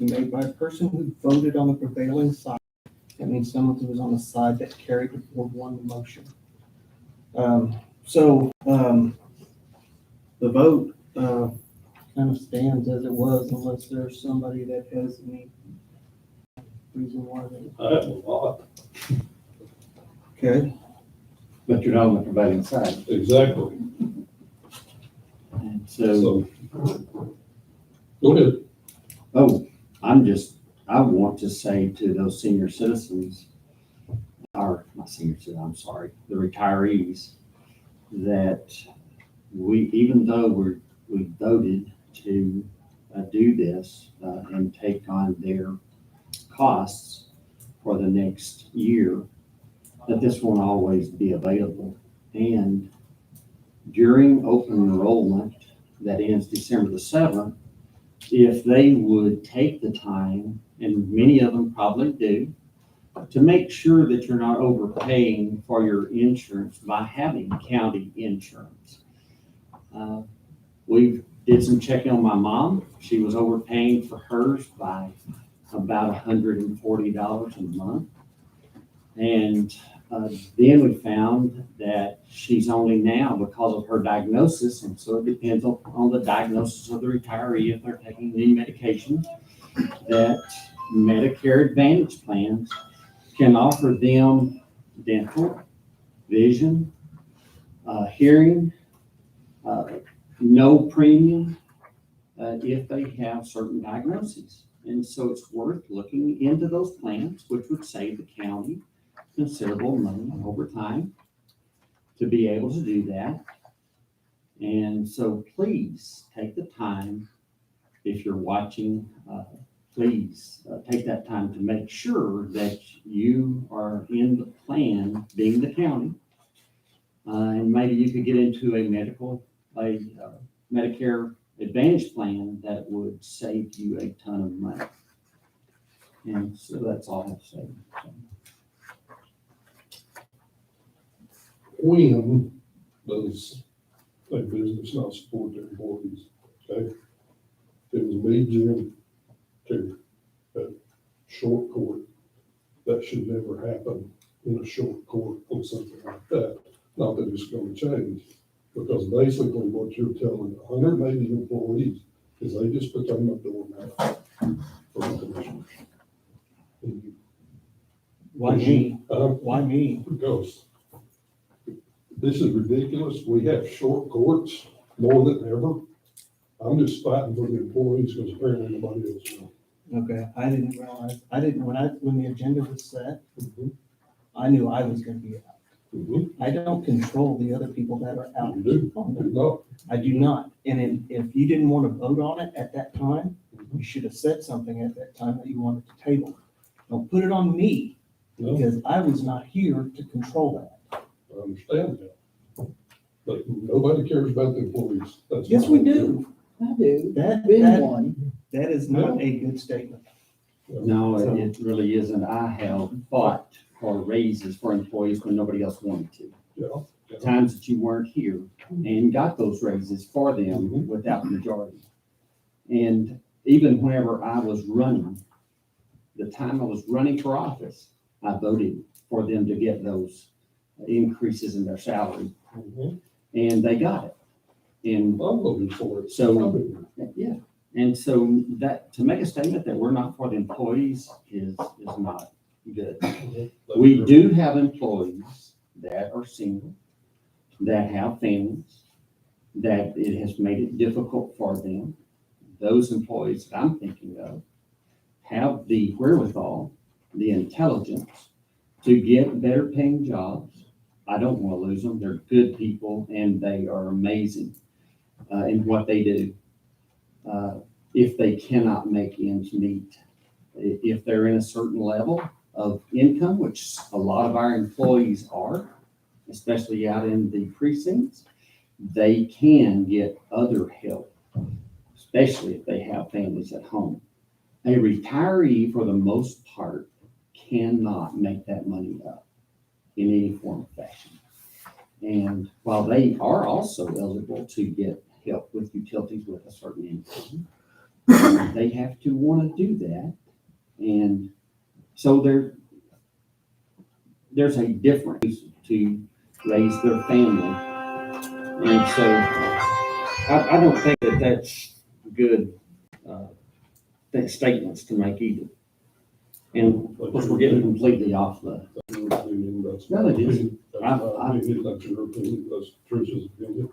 made by a person who voted on the prevailing side. That means someone who was on the side that carried the board won the motion. The vote kind of stands as it was unless there's somebody that has any reason why they. I have a lot. Okay. But you're not on the prevailing side. Exactly. And so, Go ahead. oh, I want to say to those senior citizens, or not senior citizens, I'm sorry, the retirees, that even though we voted to do this and take on their costs for the next year, that this won't always be available. And during open enrollment that ends December the 7th, if they would take the time, and many of them probably do, to make sure that you're not overpaying for your insurance by having county insurance. We did some checking on my mom. She was overpaying for hers by about $140 a month. And then we found that she's only now, because of her diagnosis, and so it depends on the diagnosis of the retiree if they're taking any medication, that Medicare Advantage plans can offer them dental, vision, hearing, no premium if they have certain diagnoses. And so it's worth looking into those plans, which would save the county considerable money over time to be able to do that. And so please take the time, if you're watching, please take that time to make sure that you are in the plan, being the county. And maybe you could get into a Medicare Advantage plan that would save you a ton of money. And so that's all I have to say. When does a business not support their employees? Okay? It was me, Jim, Terry, at short court. That should never happen in a short court on something like that. Not that it's going to change, because basically what you're telling 180 employees is they just became a doormat for the commissioners. Why me? Why me? Because this is ridiculous. We have short courts more than ever. I'm just fighting for the employees because apparently nobody else will. Okay, I didn't realize, when the agenda was set, I knew I was gonna be out. I don't control the other people that are out. You do. No. I do not. And if you didn't want to vote on it at that time, you should have said something at that time that you wanted to table it. Don't put it on me, No, because I was not here to control that. I understand that. But nobody cares about the employees. That's Yes, my we whole do. I do. That Been one. is not a good statement. deal. No, it really isn't. I have fought for raises for employees when nobody else wanted to. Yeah. Times that you weren't here and got those raises for them without the majority. And even whenever I was running, the time I was running for office, I voted for them to get those increases in their salary, and they got it. And I'm voting for it. so, yeah, and so that, to make a statement that we're not for the employees is not good. We do have employees that are single, that have families, that it has made it difficult for them. Those employees that I'm thinking of have the wherewithal, the intelligence to get better paying jobs. I don't want to lose them. They're good people and they are amazing in what they do. If they cannot make ends meet, if they're in a certain level of income, which a lot of our employees are, especially out in the precincts, they can get other help, especially if they have families at home. A retiree, for the most part, cannot make that money up in any form or fashion. And while they are also eligible to get help with utilities with a certain income, they have to want to do that. And so there's a difference to raise their family. And so I don't think that that's good statements to make either. And of course, we're getting completely off the. That's your opinion, that's No, my it isn't. opinion. That's my opinion, that's your opinion, that's Trish's opinion.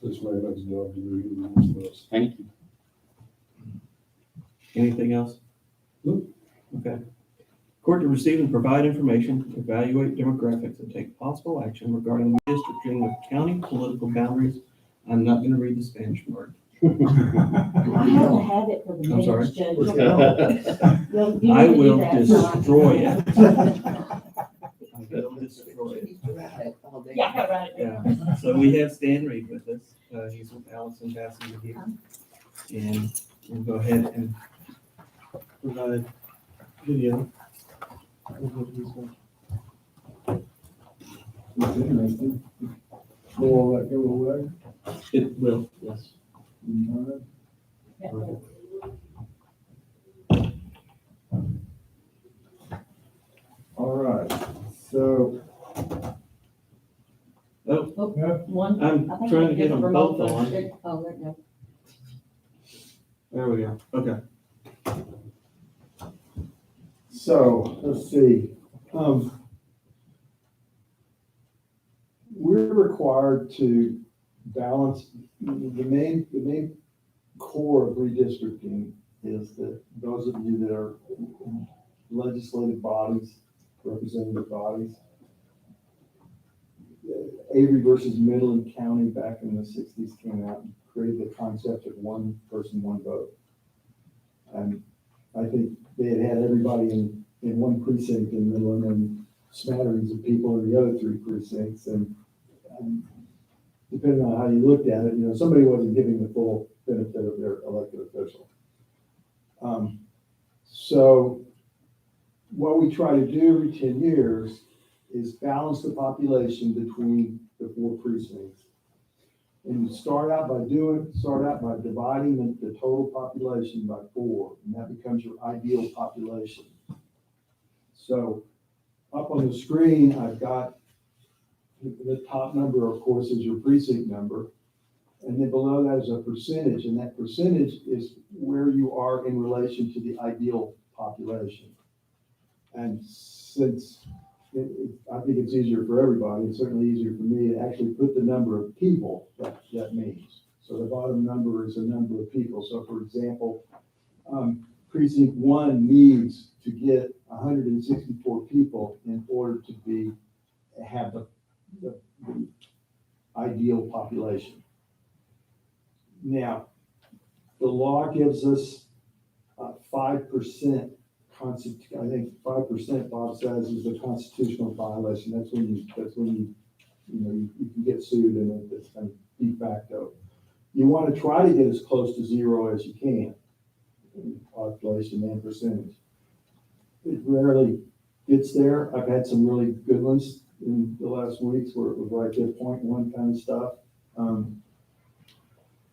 This man has a job to do, and this must. Thank you. Anything else? Nope. Okay. Court to receive and provide information, evaluate demographics, and take possible action regarding redistricting of county political boundaries. I'm not gonna read the Spanish word. I have to have it for the I'm sorry? minutes, Judge. Thank You I need to do will that, John. destroy it. I will destroy it. Yeah, I got it. Yeah, so we have Stan Reed with us. He's with Allison Bassett here. And we'll go ahead and provide video. Interesting. Will all that go away? It will, yes. All right, so, Oh, One. I'm I think trying to it's get them remote both on. there. Oh, there you go. There we go. Okay. so, let's see. We're required to balance, the main core of redistricting is that those of you that are in legislative bodies, representative bodies, Avery versus Midland County back in the sixties came out and created the concept of one person, one vote. And I think they had everybody in one precinct in Midland and smatterings of people in the other three precincts. And depending on how you looked at it, somebody wasn't giving the full benefit of their elected official. So what we try to do every 10 years is balance the population between the four precincts. And you start out by dividing the total population by 4, and that becomes your ideal population. So up on the screen, I've got the top number, of course, is your precinct number. And then below that is a percentage, and that percentage is where you are in relation to the ideal population. And since I think it's easier for everybody, it's certainly easier for me to actually put the number of people that means. So the bottom number is the number of people. So for example, precinct 1 needs to get 164 people in order to have the ideal population. Now, the law gives us 5%. I think 5%, Bob says, is a constitutional violation. That's when you can get sued, and it's kind of de facto. You want to try to get as close to 0 as you can in population and percentage. It rarely gets there. I've had some really good ones in the last weeks where it was right there, 0.1 kind of stuff.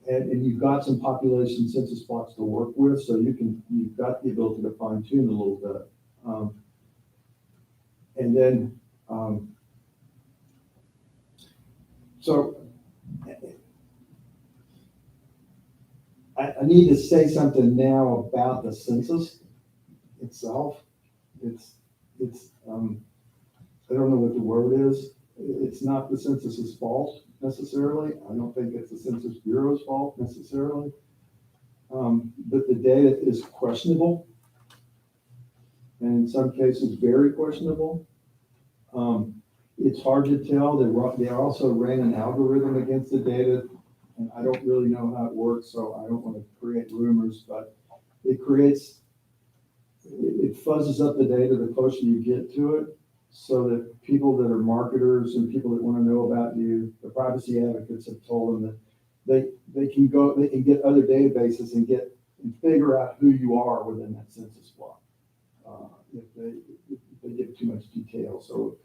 And you've got some population census plots to work with, so you've got the ability to fine tune a little bit. And then, so I need to say something now about the census itself. It's I don't know what the word is. It's not the census's fault necessarily. I don't think it's the Census Bureau's fault necessarily. But the data is questionable, and in some cases very questionable. It's hard to tell. They also ran an algorithm against the data, and I don't really know how it works, so I don't want to create rumors, but it fuzzes up the data the closer you get to it, so that people that are marketers and people that want to know about you, the privacy advocates have told them that they can get other databases and figure out who you are within that census block if they give too much detail. So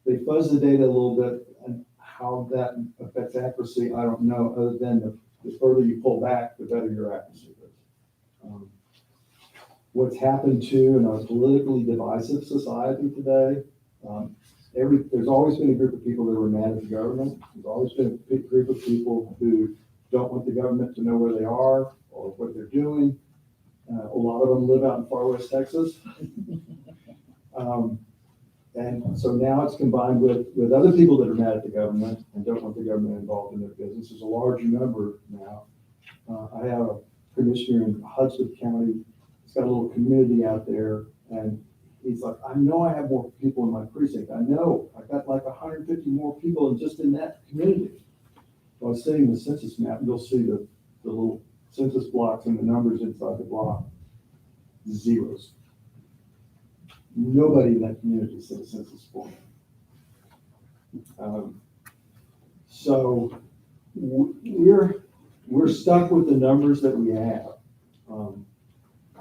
they fuzz the data a little bit, and how that affects accuracy, I don't know, other than the further you pull back, the better your accuracy is. What's happened to in our politically divisive society today, there's always been a group of people that were mad at the government. There's always been a big group of people who don't want the government to know where they are or what they're doing. A lot of them live out in far west Texas. And so now it's combined with other people that are mad at the government and don't want the government involved in their business. There's a large number now. I have a commissioner in Hudson County. He's got a little community out there, and he's like, I know I have more people in my precinct. I know I've got like 150 more people just in that community. So I was seeing the census map, and you'll see the little census blocks and the numbers inside the block. Zeros. Nobody in that community sent a census form. So we're stuck with the numbers that we have.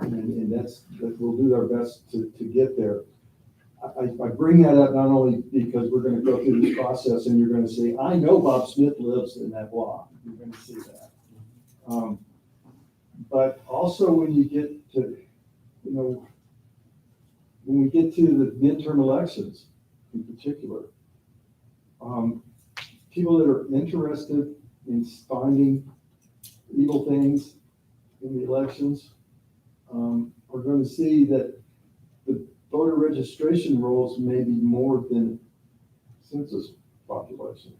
And that we'll do our best to get there. I bring that up not only because we're gonna go through this process and you're gonna see, I know Bob Smith lives in that block. You're gonna see that. But also when you get to, when we get to the midterm elections in particular, people that are interested in finding evil things in the elections are going to see that the voter registration rolls may be more than census population.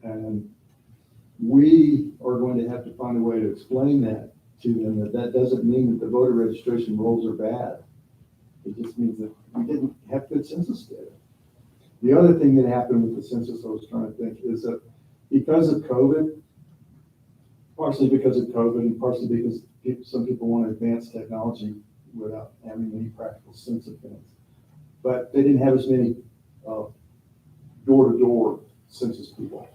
And we are going to have to find a way to explain that to them, that doesn't mean that the voter registration rolls are bad. It just means that we didn't have good census data. The other thing that happened with the census, I was trying to think, is that because of COVID, partially because of COVID and partially because some people want advanced technology without having any practical sense of things. But they didn't have as many door-to-door census people.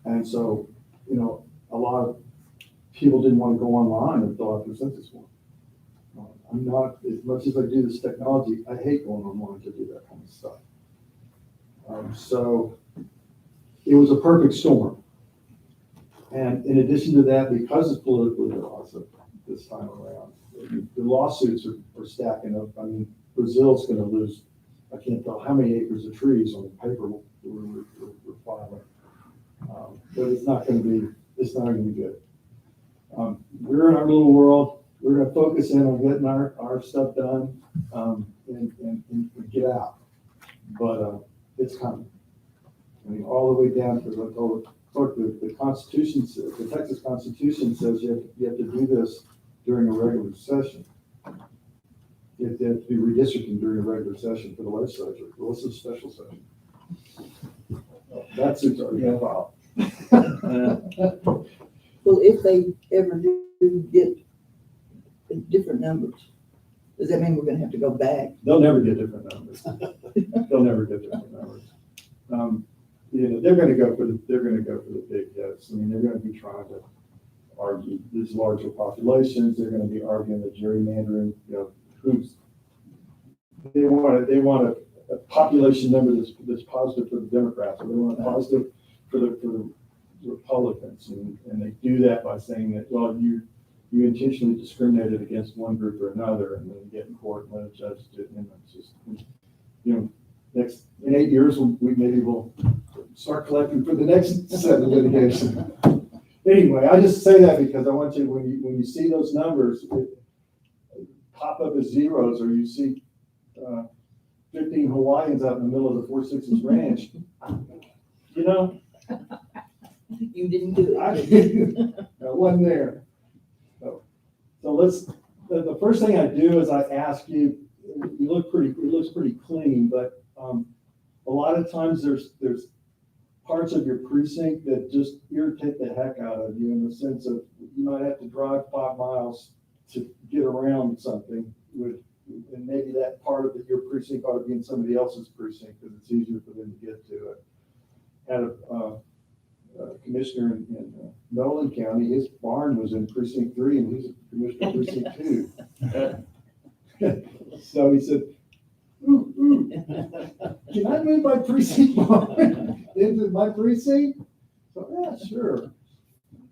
And so, a lot of people didn't want to go online and fill out their census form. I'm not, as much as I do this technology, I hate going online to do that kind of stuff. So it was a perfect storm. And in addition to that, because it's politically divisive this time around, the lawsuits are stacking up. I mean, Brazil's going to lose, I can't tell how many acres of trees on the paper we're filing. But it's not going to be good. We're in our little world. We're going to focus in on getting our stuff done and get out. But it's coming. I mean, all the way down to the Constitution says, the Texas Constitution says you have to do this during a regular session. You have to be redistricting during a regular session for the legislature. Well, this is a special session. That suit's already been filed. Well, if they ever do get different numbers, does that mean we're gonna have to go back? They'll never get different numbers. They'll never get different numbers. They're going to go for the big hits. I mean, they're going to be trying to argue these larger populations. They're going to be arguing the gerrymandering. They want a population number that's positive for the Democrats, or they want a positive for the Republicans, and they do that by saying that, well, you intentionally discriminated against one group or another, and then get in court and let a judge do it. And it's just, next in 8 years, we'll start collecting for the next set of litigation. Anyway, I just say that because I want you, when you see those numbers pop up as zeros, or you see 15 Hawaiians out in the middle of the 4 Sixes Ranch, You didn't do I it. wasn't there. So the first thing I do is I ask you, it looks pretty clean, but a lot of times there's parts of your precinct that just irritate the heck out of you, in the sense of you might have to drive 5 miles to get around something and maybe that part of your precinct ought to be in somebody else's precinct because it's easier for them to get to it. Had a commissioner in Nolan County, his barn was in precinct 3 and he's a commissioner in precinct 2. So he said, ooh, can I move my precinct barn into my precinct? So yeah, sure.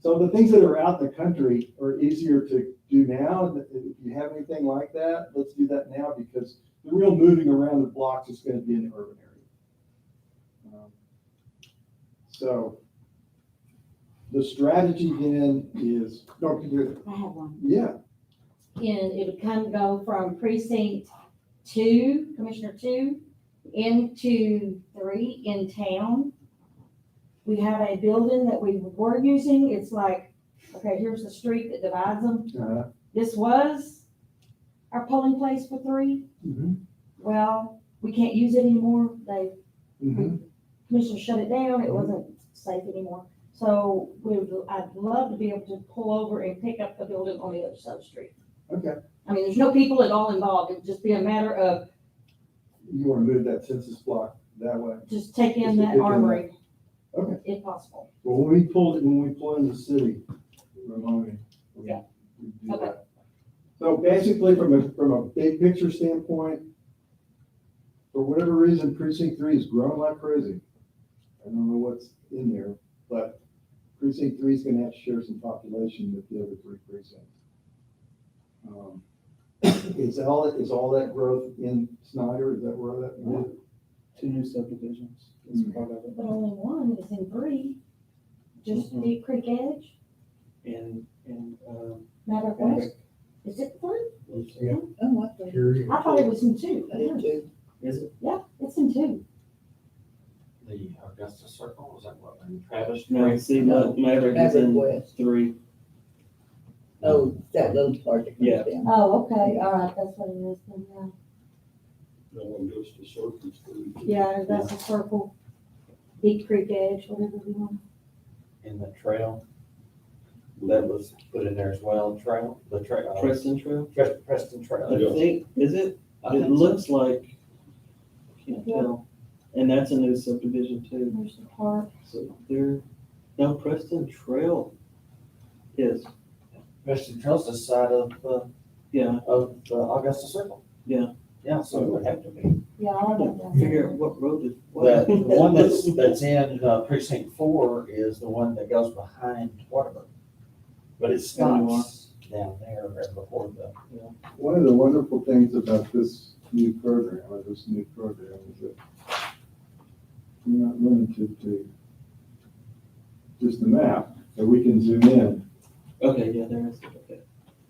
So the things that are out in the country are easier to do now. If you have anything like that, let's do that now, because the real moving around the blocks is gonna be in the urban area. So the strategy then is, Dr. Good, I have one. yeah, And it would go from precinct 2, Commissioner 2, into 3 in town. We have a building that we were using. It's like, okay, here's the street that divides them. This was our polling place for 3. Mhm. Well, we can't use it anymore. Mhm. Commissioner shut it down. It wasn't safe anymore. So I'd love to be able to pull over and pick up the building on the other side of the street. Okay. I mean, there's no people at all involved. It'd just be a matter of You wanna move that census block that way? just take in Just that pick in armory. Okay. If possible. Well, when we pull in the city, remind me. Yeah. We do Okay. that. So basically, from a big picture standpoint, for whatever reason, precinct 3 is growing like crazy. I don't know what's in there, but precinct 3 is gonna have to share some population with the other 3 precincts. Is all that growth in Snyder? Is that where that is? 2 new subdivisions. That's Mhm. part of it. But only one is in 3. Just Mhm. Deep Creek Edge, And, Maverick West. Is it 3? Oh, I think, I thought it was in 2. I did too. is it? Yeah, it's in 2. The Augusta Circle, is that what, and Travis? No, see, No. Maverick is Maverick in West. 3. Oh, that little part that Yeah. comes down. Oh, okay, all right, that's what it is then, yeah. That one goes to Circus too. Yeah, that's a circle, Deep Creek Edge, whatever we want. In the trail, that was put in there as well, the trail. Preston Trail? Preston Trail. I Yeah. think, is it? I It think so. looks like, can't Yeah. tell. And that's a new subdivision too. There's the park. So there, no, Preston Trail is, Preston Trail's the side of yeah, the Augusta Circle. Yeah. Yeah, so it would have to be. Yeah, I don't know. figure out what road is what. The one that's in precinct 4 is the one that goes behind Waterbury. But it stops down there right before the. One of the wonderful things about this new program, is that you're not limited to just the map, that we can zoom in Okay, yeah, there is, okay,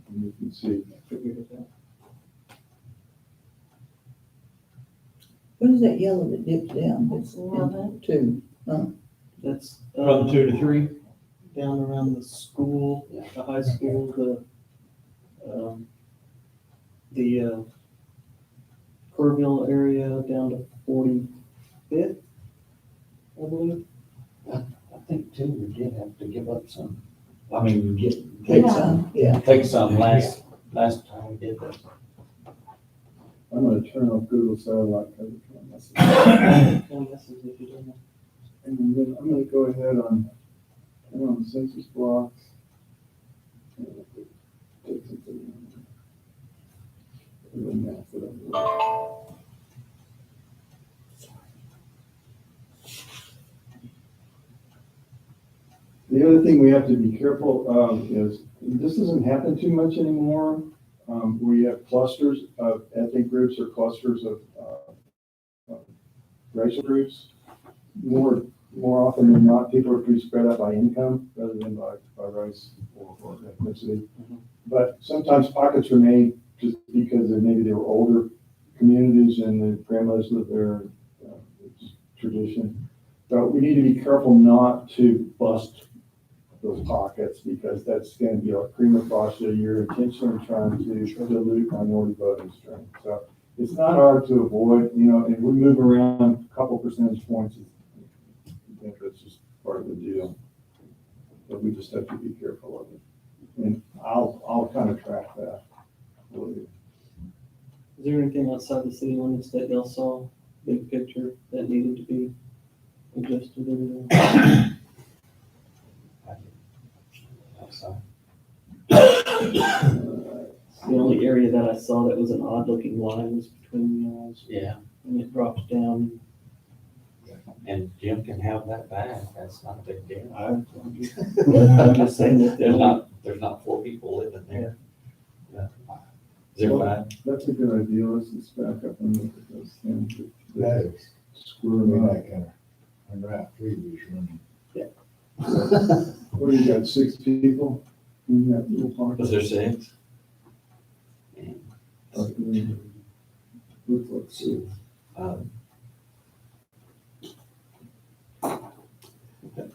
and you can see. I figured it out. What is that yellow that dips down? That's 11. 2. That's. From 2 to 3? Down around the school, Yeah. the high school, the Kerrville area down to 45th, I believe. I think too, we did have to give up some. I mean, Take Yeah. some, yeah. take some last time we did this. I'm gonna turn off Google Satellite because it's kind of messy. Kind of messes if you don't know. And then I'm gonna go ahead turn on the census blocks. Take something. And then map it up. The other thing we have to be careful of is, this doesn't happen too much anymore. We have clusters of ethnic groups or clusters of racial groups. More often than not, people are pretty spread out by income rather than by race or ethnicity. Mhm. But sometimes pockets remain just because maybe they were older communities and the grandmothers lived there, it's tradition. But we need to be careful not to bust those pockets, because that's going to be like prima facie. You're intentionally trying to dilute minority voting strength. So it's not hard to avoid, and we move around a couple percentage points. I think that's just part of the deal. But we just have to be careful of it. And I'll kind of track that for you. Is there anything outside the city limits that y'all saw, big picture, that needed to be adjusted in there? The only area that I saw that was an odd looking line was between the walls, Yeah. and it drops down. And Jim can have that back, that's not a big deal. I'm just saying that There's not four people living there. Yeah. Is there five? That's a good idea. Let's just back up and look at those things. That is, Screw I mean, them up. that kind of, I'm right, previous running. What do you got, 6 people in that little pocket? Was there six? Looks like 6.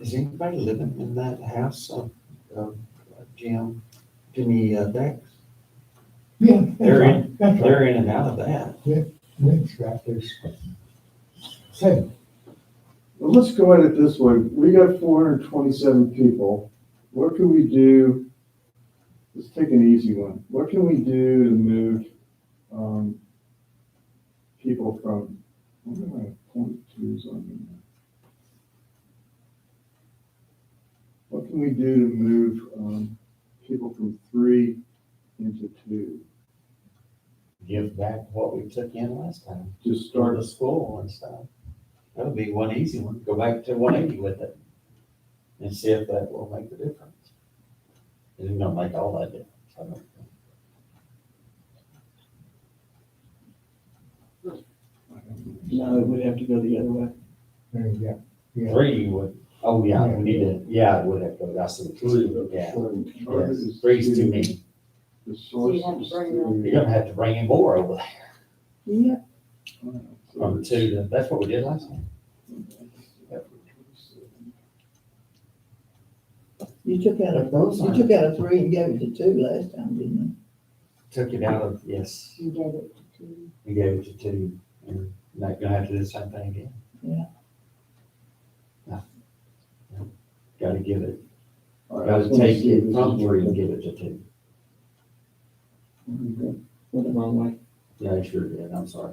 Is anybody living in that house of Jim, Jimmy Dex? Yeah. They're in, That's right. they're in and out of that. That's right, there's 7. Well, let's go at it this way. We got 427 people. What can we do? Let's take an easy one. What can we do to move people from, what am I, point twos on here? What can we do to move people from 3 into 2? Give back what we took in last time. Just Start start, the school and stuff. That would be one easy one. Go back to 180 with it and see if that will make the difference. It's gonna make all that difference, I don't think. No, it would have to go the other way. There you go. Yeah. 3 would, oh yeah, we need to, yeah, it would have to go, that's the 3, yeah. target Yes, is 3's too many. The So source you'd have to is bring them. You're gonna have to bring in more over there Yeah, from 2 to, that's what we did last time. you took out a 3 and gave it to 2 last time, didn't Took it out of, yes, You gave it to two. we gave it to 2, and not gonna have to do the same thing again. Yeah. Gotta give it, All right, I just gotta wanna take see if it this from is 3 and working. give it to 2. Okay. Went the wrong way. Yeah, I sure did, I'm sorry.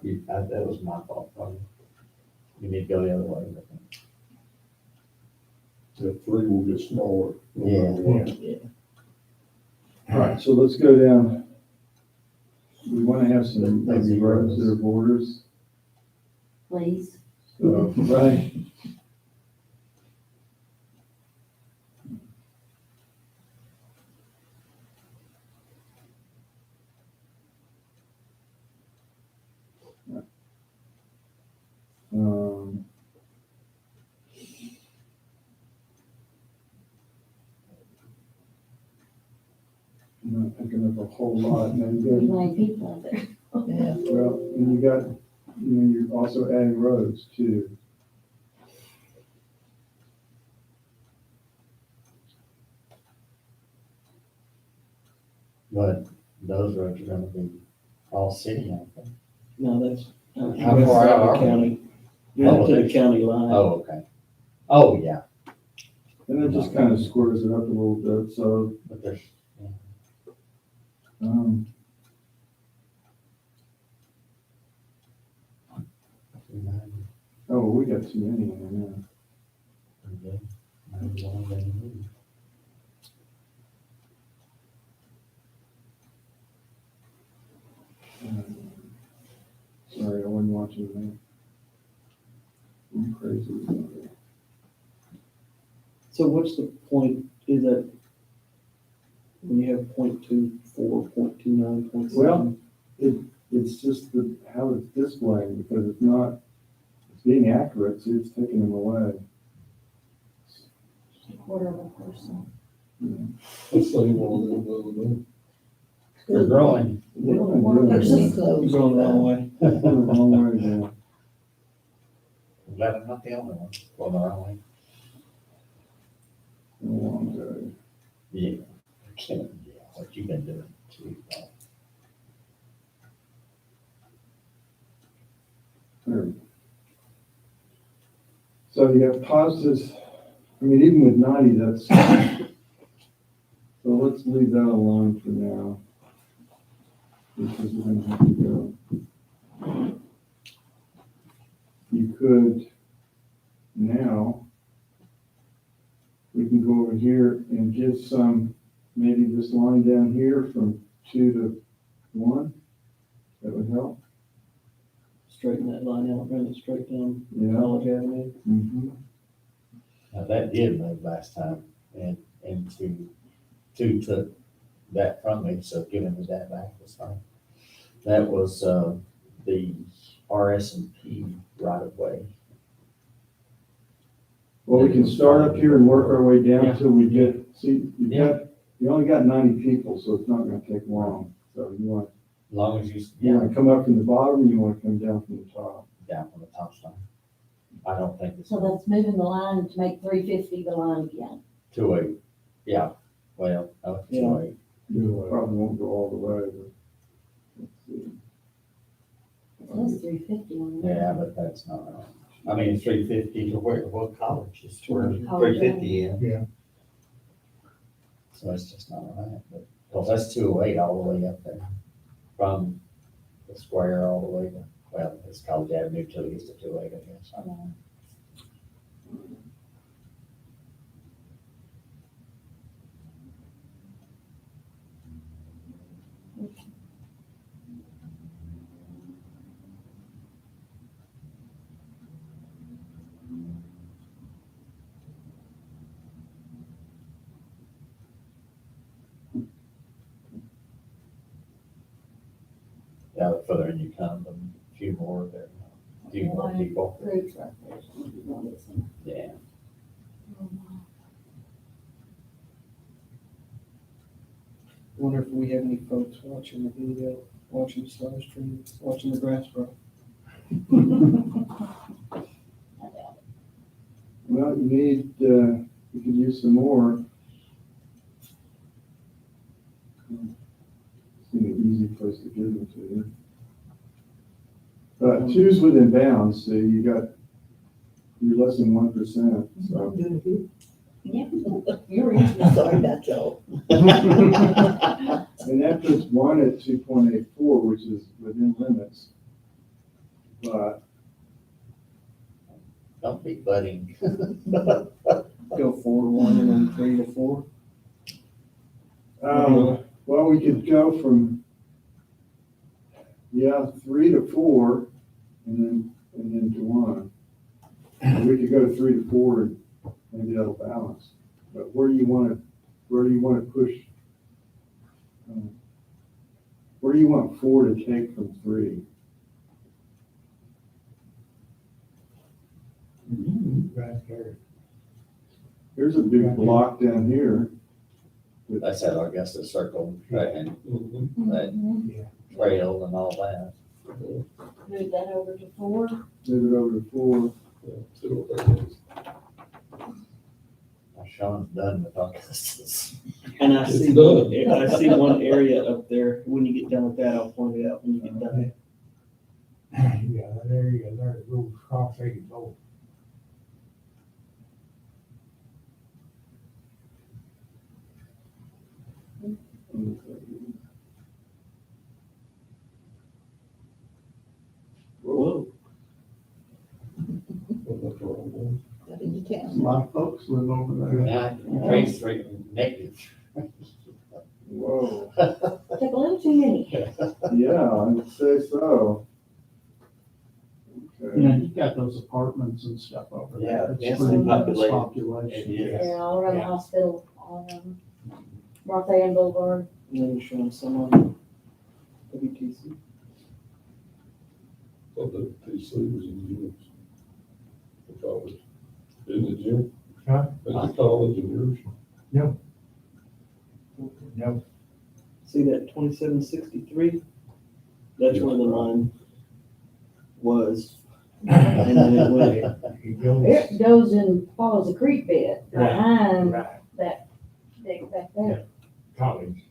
That was my fault, probably. You need to go the other way. I think. The 3 will get smaller. Yeah. All right, so let's go down. We want to have some maybe roads that are borders. Please. So, right. Um, I'm not picking up a whole lot, and then you There's got, many people out there. you? Yeah. well, and you got, you're also adding roads too. But those roads are gonna be all city, I think. No, that's. How far out are we? County. You're up to the county line. Oh, okay. Oh, yeah, And it just kind of squares it up a little bit, so, but there's, um, oh, we got too many in there. Sorry, I wasn't watching that. I'm crazy. So what's the point, is that when you have 0.24, 0.29, 0.7? Well, it's just how it's displaying, because it's not, it's being accurate, so it's taking them away. Quarter of a person. Let's say one of them the other day. They're growing. What am I doing? There's some I'm You're clothes. going the wrong way. going the wrong way now. I'm glad I'm not the only one going the wrong way. The wrong way. Yeah. Yeah, what you been doing too. There we go. So you have positives, I mean, even with 90, that's, so let's leave that alone for now. Because we're gonna have to go. You could, now, we can go over here and give some, maybe this line down here from 2 to 1. That would help. straighten that line out, run it straight down Yeah. College Avenue. Mhm. Now, that did move last time, and two took that from me, so giving me that back was fine. That was, the RS&P right of way. Well, we can start up here and work our way down Yeah. until we get, see, Yeah. you only got 90 people, so it's not gonna take long. So As long as you, you yeah, wanna come up from the bottom, or you wanna come down from the top? down from the top stone. I don't think it's So that's moving the line to make 350 the line again. 280. Yeah, well, no, it's Yeah. 280. You probably won't go all the way, but let's see. It says 350 on there. Yeah, but that's not right. I mean, 350 to where, what college is College. 350 in? Yeah. So it's just not right, but, because that's 208 all the way up there. From the square all the way to, well, it's College Avenue till it gets to 208, I guess. I don't know. Yeah, the further in you come, a few more there, a few more people. Roof's right there. So you want it some- Yeah. Wonder if we have any folks watching the video, watching the live stream, watching the grass grow. I doubt it. Well, you need, you could use some more. It's an easy place to give them to you. Two's within bounds, so you're less than 1%, so. I'm doing good. Yeah, you're in. Sorry about y'all. And that puts one at 2.84, which is within limits. But, Don't be budding. Go 4 to 1 and then 3 to 4. well, we could go from, 3 to 4 and then to 1. Or we could go 3 to 4 and maybe that'll balance. But where do you want to push? Where do you want 4 to take from 3? Right there. Here's a big block down here. That's at Augusta Circle, and Mhm. that Mhm. trail and all that. Move that over to 4. Move it over to 4. Yeah, see what that is. Now, Sean's done with Augustus. And I It's see done. I see one area up there. When you get done with that, I'll point it out when you get done. Yeah, that area there, it goes across 84. Whoa. Well, that's the wrong one. Got into A town. lot of folks live over there. Now, trace three negative. Whoa. Took a little too many. Yeah, I'd say so. Okay. Yeah, you've got those apartments and stuff over there. Yeah, It's densely pretty dense populated. population. It is. Yeah, all around the Yeah. hospital, all around Martha Ann Boulevard. And then you're showing some on WTC. Thought that TC was in Jim's. The college. Isn't it, Jim? Huh? That's the college in yours. No, See that 2763? That's where the line was. And then it went, it goes. It goes and follows the creek bed behind Right, that big back there. college.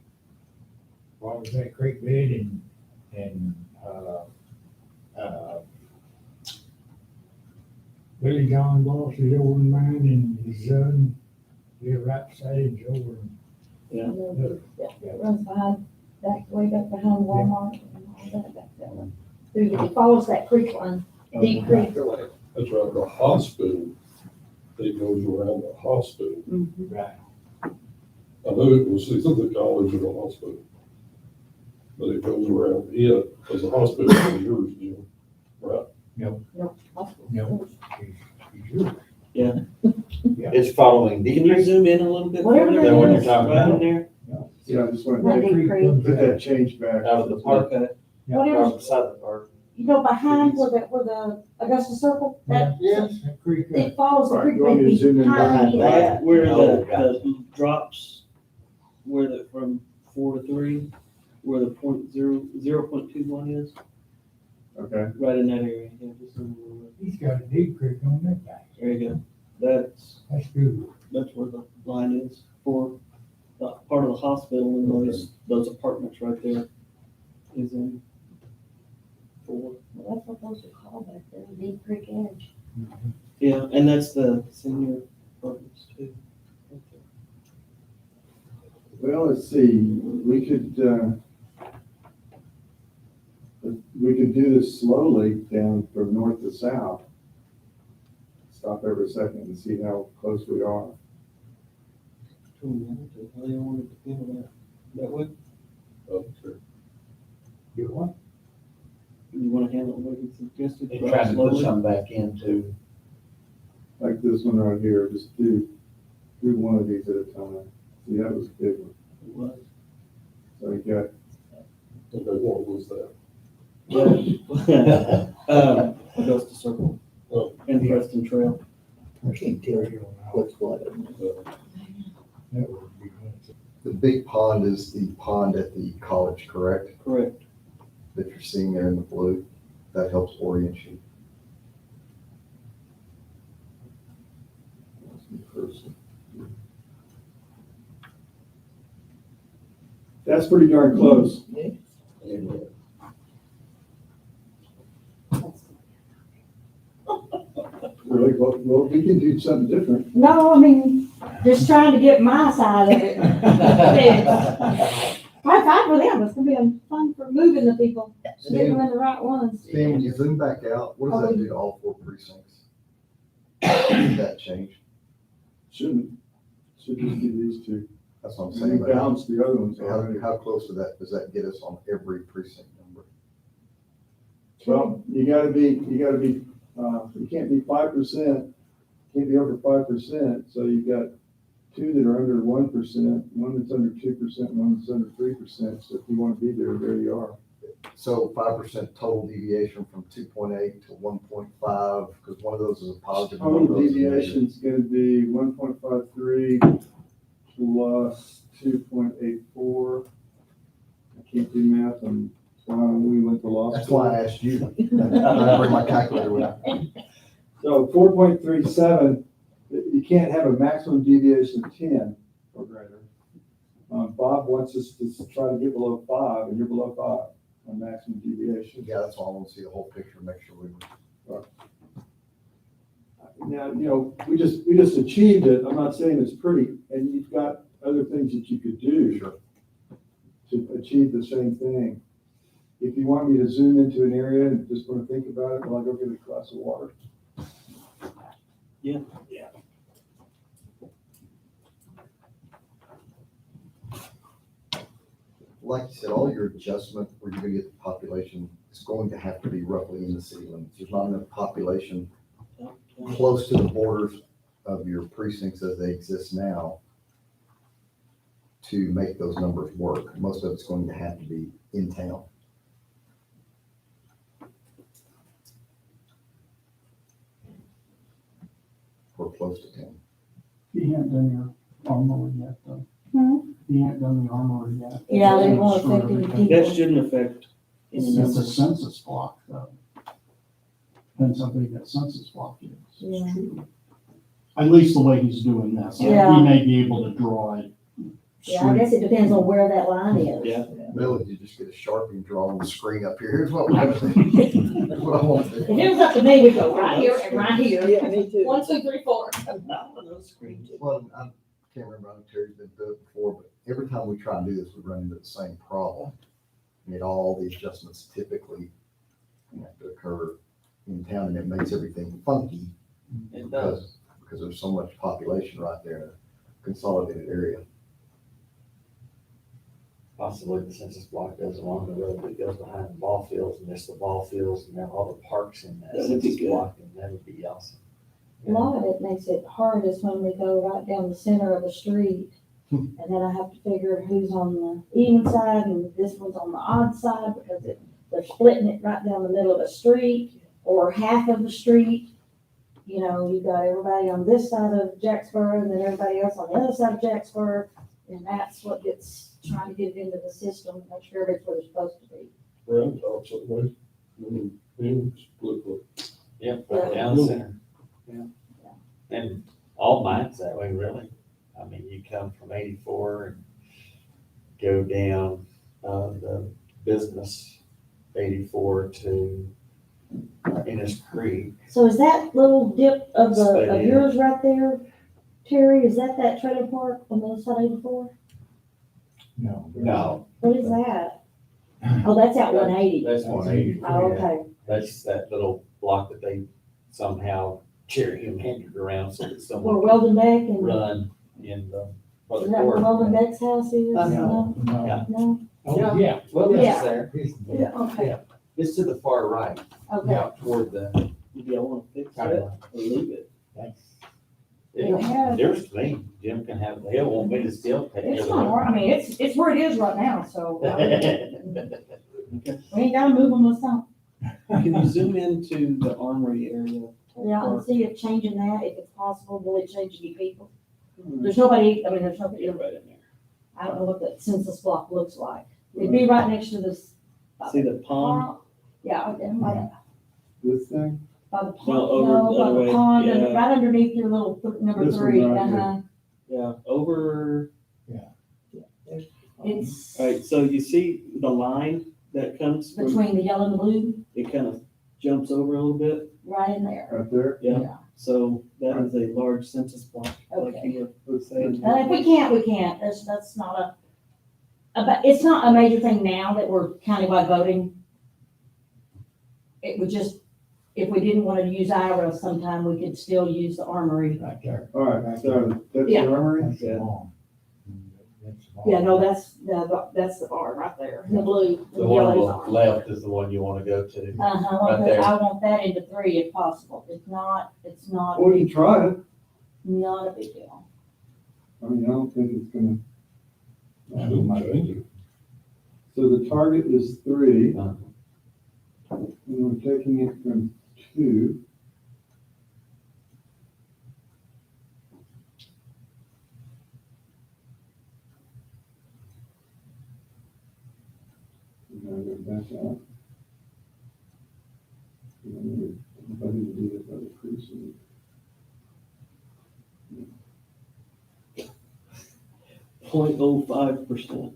What was that creek bed and, Billy John Boss is over in mine and his son, they're right beside each over. yeah. Yeah, it runs behind, way back behind Walmart and all that back there. It follows that creek line, deep creek or whatever. That's right, the hospital. It goes around the hospital. Right. I knew it was either the college or the hospital. But it goes around it, because the hospital is yours, Jim. right? No, No, he's yours. It's following Can you zoom in a little bit? Whatever further? that That one you're talking Right in about? there? Yeah, I just wanted That to Deep Creek. put that change back. Out of the park, Okay. Whatever, beside the park. you know, behind where the Augusta Circle, that, That creek, it follows the Right, creek. you want me to maybe zoom in behind behind it. that? Right where Oh, the gotcha. drops, where the, from 4 to 3, where the 0.21 is, Okay, right in that area. Yeah, just zoom in a little bit. he's got a deep creek on that guy. There you go. That's Good. where the line is for part of the hospital, and those apartments right there is in 4. Well, that's what those are called back there, Deep Creek Edge. Yeah, and that's the senior apartments too. Right there. well, let's see, we could do this slowly down from north to south. Stop every second and see how close we are. How do you want it to handle that way? Oh, sure. You what? You want to handle it what you suggested? They tried to put some back into, Like this one right here, just do one of these at a time. See, that was a big one. It was. So you got, Okay, what was that? Augusta Circle Oh. and Preston Trail. I can't tell what's what. That would be good. The big pond is the pond at the college, correct? Correct. That you're seeing there in the blue. That helps orient you. that's pretty darn close. Really, well, we can do something different. No, I mean, just trying to get my side of it. High five for them, it's gonna be fun for moving the people, getting them in the right ones. Stan, when you zoom back out, what does that do to all 4 precincts? Did that change? Shouldn't, should just be these two. That's what I'm And saying. we but how- balance the other ones already. How close to that, does that get us on every precinct number? Well, you can't be 5%, can't be over 5%, so you've got 2 that are under 1%, 1 that's under 2%, 1 that's under 3%, so if you want to be there, there you are. So 5% total deviation from 2.8 to 1.5, because one of those is a positive. and one of Total those is a negative. deviation is gonna be 1.53 plus 2.84. I can't do math, we went to law school. That's why I asked you. I didn't bring my calculator with me. So 4.37, you can't have a maximum deviation of 10 or greater. Bob wants us to try to get below 5, and you're below 5 on maximum deviation. Yeah, that's why I want to see the whole picture, make sure we were. Now, we just achieved it. I'm not saying it's pretty, and you've got other things that you could do to achieve the same thing. If you want me to zoom into an area and just want to think about it while I go get a glass of water. Yeah. Like you said, all your adjustment where you're gonna get the population is going to have to be roughly in the city limits. There's not enough population close to the borders of your precincts as they exist now to make those numbers work. Most of it's going to have to be in town. Or close to town. He hadn't done your armory yet, though. He hadn't done the armory yet. Yeah, they won't Sure, affect any everything. That shouldn't affect any It's a numbers. census block, though. Depends how big that census block is. Yeah. At least the way he's doing this. Yeah. He may be able to draw it. Yeah, I guess it depends on where that line is. Yeah. Billy, you just get a Sharpie and draw on the screen up here. Here's what we're gonna do. That's what I want to If do. it was up to me, we'd go right here and right here. Yeah, me too. 1, 2, 3, 4. Well, I can't remember, I know Terry's been through it before, but every time we try and do this, we run into the same problem. And all the adjustments typically have to occur in town, and it makes everything funky It does. because there's so much population right there in a consolidated area. possibly the census block goes along the road that goes behind the ball fields, and there's the ball fields and then all the parks in that That would be census good. block, and that would be awesome. A lot of it makes it hard is when we go right down the center of the street. And then I have to figure who's on the even side and this one's on the odd side because they're splitting it right down the middle of the street or half of the street. You know, you've got everybody on this side of Jacksboro and then everybody else on the other side of Jacksboro. And that's what gets, trying to get it into the system, and make sure everybody's where they're supposed to be. Round top somewhere. Split foot. Yep, right down the center. Yeah. And all mine's that way, really. I mean, you come from 84 and go down, the business 84 to Ennis Creek. So is that little dip of Split of in. yours right there, Terry, is that trailer park on the other side of 84? No. No, What is that? Oh, that's out 180. that's 180. Oh, okay. That's that little block that they somehow cherry and handed around so that Where someone Weldon Beck and, run in the. for the is that where court. Weldon Beck's house is? Uh-huh. No? No. Yeah. No? Oh, yeah. Well, Yeah. that's there. Yeah. Okay, It's to the far right, okay. out toward the Do y'all want to fix county it line. or leave it? Yeah. There's to me, Jim can have, he'll want me to still take care It's of not it. hard, I mean, it's where it is right now, so. We ain't gotta move them, let's not. Can you zoom into the armory area? Yeah, and see if changing that, if it's possible, will it change any people? There's nobody, I mean, there's nobody, Right in there. I don't know what the census block looks like. It'd be right next to this. See the pond? Yeah, and by This thing? the No, pond, over no, the by other the way, pond, and yeah. right underneath your little number This one 3, right here. uh-huh. Yeah, over, It's all right, so you see the line that comes from, between the yellow and the blue, it kind of jumps over a little bit. right in there. Right there? Yeah. So that is a large census block, like Okay. you were saying. And if we can't, we can't. That's not but it's not a major thing now that we're countywide voting. It would just, if we didn't want to use IRA sometime, we could still use the armory. Right there. All right, so that's the Yeah. armory? That's Yeah. long. That's long. Yeah, no, that's the bar right there, the blue, the The one yellow on the left is the one you wanna go to. Uh-huh, Right there. I want that into 3 if possible. It's not, Well, we can try it. not a big deal. I mean, I don't think it's gonna. Shouldn't change it. So the target is 3, Uh-huh. and we're taking it from 2. We're gonna go back out. And then everybody will do it by the precinct. 0.05%.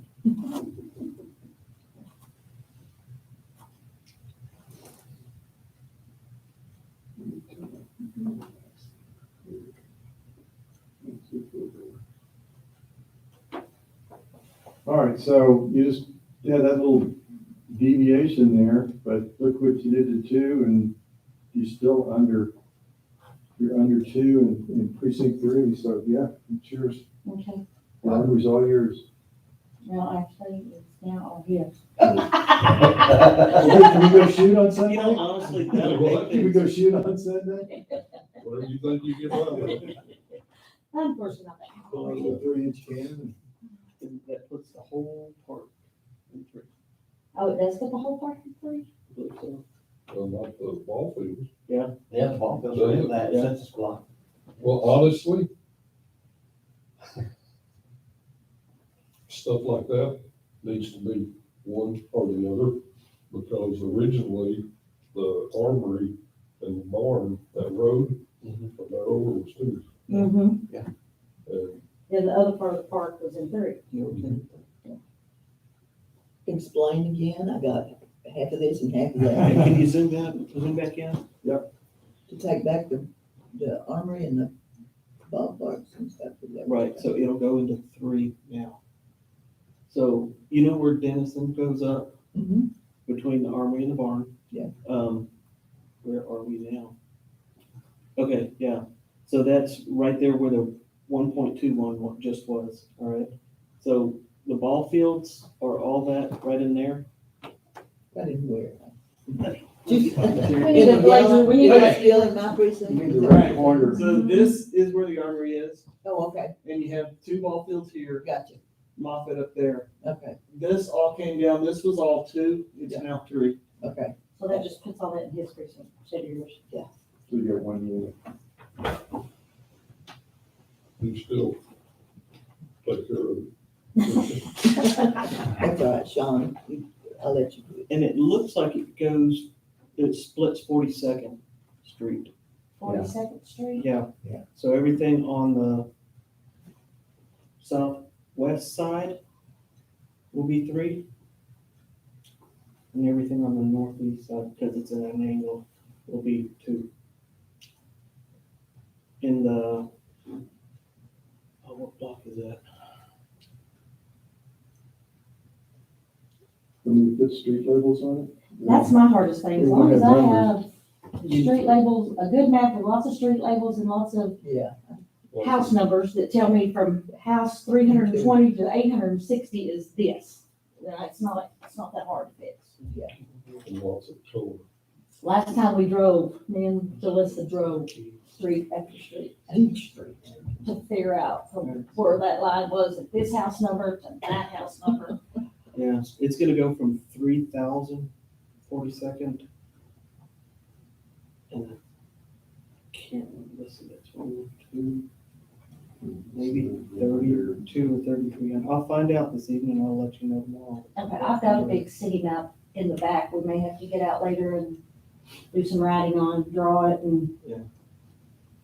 All right, so you just, yeah, that little deviation there, but look what you did to 2, and you're still under, you're under 2 in precinct 3, so yeah, it's yours. Okay, The armory's all yours. no, actually, it's now all here. Can we go shoot on You Sunday? know, honestly, that'll make Can we things, go shoot on Sunday? Whatever you think you get by with. Unfortunately, not Well, that. it's a 3-inch cannon. that puts the whole park in 3. Oh, it does put the whole park in 3? I believe so. Well, not the ball fields. Yeah, the ball fields are in that Yeah. census block. Well, honestly, stuff like that needs to be one or the other, because originally the armory and the barn, that road, from there over was 2. Mm-hmm. And Yeah, the other part of the park was in 3. You okay? Explain again, I got half of this and half of All right, that. can you zoom back in? To take back the armory and the ballparks and stuff. is that what Right, you're so it'll go into 3 now. So you know where Dennison goes up saying? between the armory and the barn? Yeah. Where are we now? Okay, yeah, so that's right there where the 1.21 just was, all right? So the ball fields are all that right in there. Right in where? We need In to, the yellow, we need it's to, still in my You precinct. mean the right corner? So this is where the armory is, Oh, okay, and you have two ball fields here, gotcha, Moffett up there. okay, This all came down, this was all two, it's now three. okay. so that just puts all that in his precinct, instead of yours. So you got one unit. You still take care of it. That's all right, Sean, I'll let you do it. And it looks like it splits 42nd Street. 42nd Street? Yeah. Yeah. So everything on the southwest side will be three. And everything on the northeast side, because it's at an angle, will be two. In the, what block is that? When you put street labels on it? That's my hardest thing, as We long don't as have I numbers. have street labels, a good map with lots of street labels and lots of Yeah, house numbers that tell me from house 320 to 860 is this. It's not that hard to fix. And lots of color. Last time we drove, me and Jalissa drove street after street each street. to figure out from where that line was at this house number to that house number. Yeah, it's gonna go from 3,000 42nd. And I can't remember, let's see, that's 1, 2, maybe 32 or 33. And I'll find out this evening, I'll let you know tomorrow. Okay, I've got a big city map in the back. We may have to get out later and do some writing on, draw it and Yeah.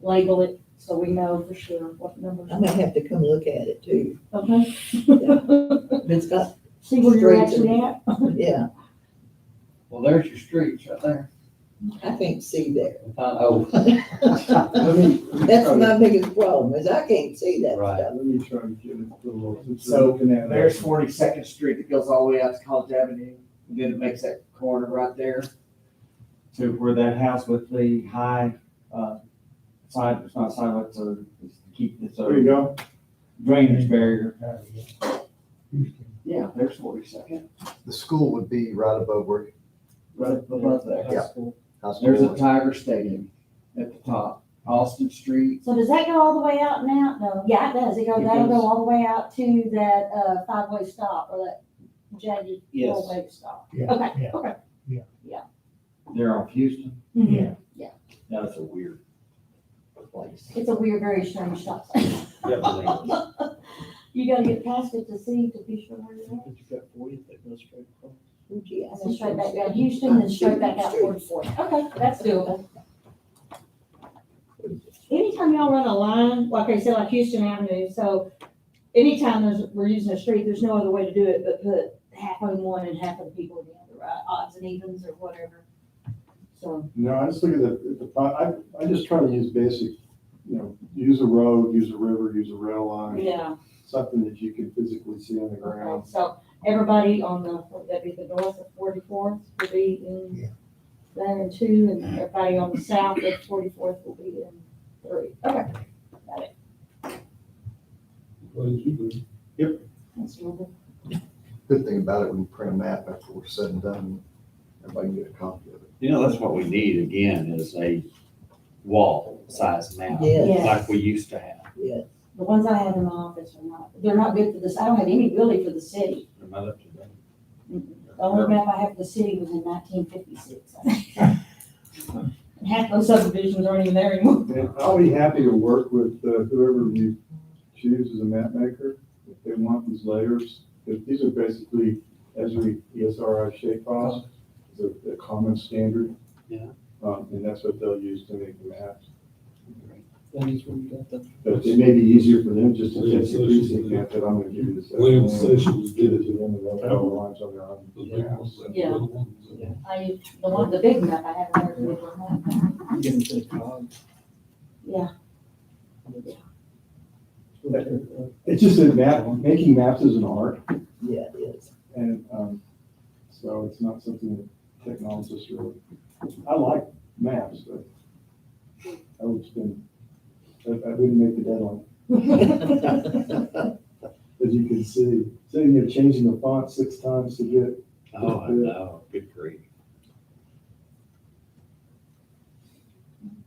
label it so we know for sure what numbers. I may have to come look at it too. Okay. It's got, See where you're Streets actually at. yeah, Well, there's your streets right there. I can't see there. Oh, Let me That's try to- my biggest problem, is I can't see that Right. stuff. Let me try to get it a little. since we're So looking at it. there's 42nd Street that goes all the way out to College Avenue, and then it makes that corner right there to where that house with the high, side, it's not sidewalk, it's to keep this There you go. drainage barrier. Houston. Yeah, there's 42nd, The school would be right above where right above there. Yeah. School. high There's a school is. Tiger Stadium at the top, Austin Street. So does that go all the way out now? No, yeah, it does. That'll does. go all the way out to that, five-way stop or that jagged Yes. four-way stop. Yeah, Okay, yeah. okay. There off Houston. Mhm. That's a weird place. It's a weird, very strange stop sign. You gotta get past it to be sure where you're at. But you've got 40 that goes straight across. Gee, I And then think straight back I'm- down Houston, then straight back out Street. 44th. Okay, that's doable. Anytime y'all run a line, like I said, like Houston Avenue, so anytime we're using a street, there's no other way to do it but put half on one and half of the people in the other, right? Odds and evens or whatever. So, No, I just look at I just try to use basic, use a road, use a river, use a rail line, yeah. something that you can physically see on the Okay, ground. so everybody on the, would that be the north of 44th will be in there in 2, and everybody on the south of 44th will be in 3. Okay, got it. Well, you do. That's doable. Good thing about it, we can print a map after we're said and done, everybody can get a copy of it. You know, that's what we need again, is a wall-size map, Yes. like we used to have. Yeah, The ones I have in my office are not, they're not good for this, I don't have any really for the city. Am I up to date? The only map I have for the city was in 1956. I think. And half those subdivisions aren't even there anymore. And I'll be happy to work with whoever you choose as a map maker, if they want these layers. Because these are basically Esri ESRI shapefiles, it's a common standard. Yeah. And that's what they'll use to make the maps. That is where you got the. But it may be easier for them just to take the precinct map that I'm gonna give you this. William Sessions Give did it to them and they'll draw the lines on their own. The big ones, the Yeah. little ones. The big map I have in there, the big map. Get into the cog. Yeah. It's just that making maps is an art. yeah, it is. And, so it's not something that technologists really, I like maps, but I wouldn't make the deadline. as you can see. Sitting there changing the font 6 times to get, Oh, I know, good grief.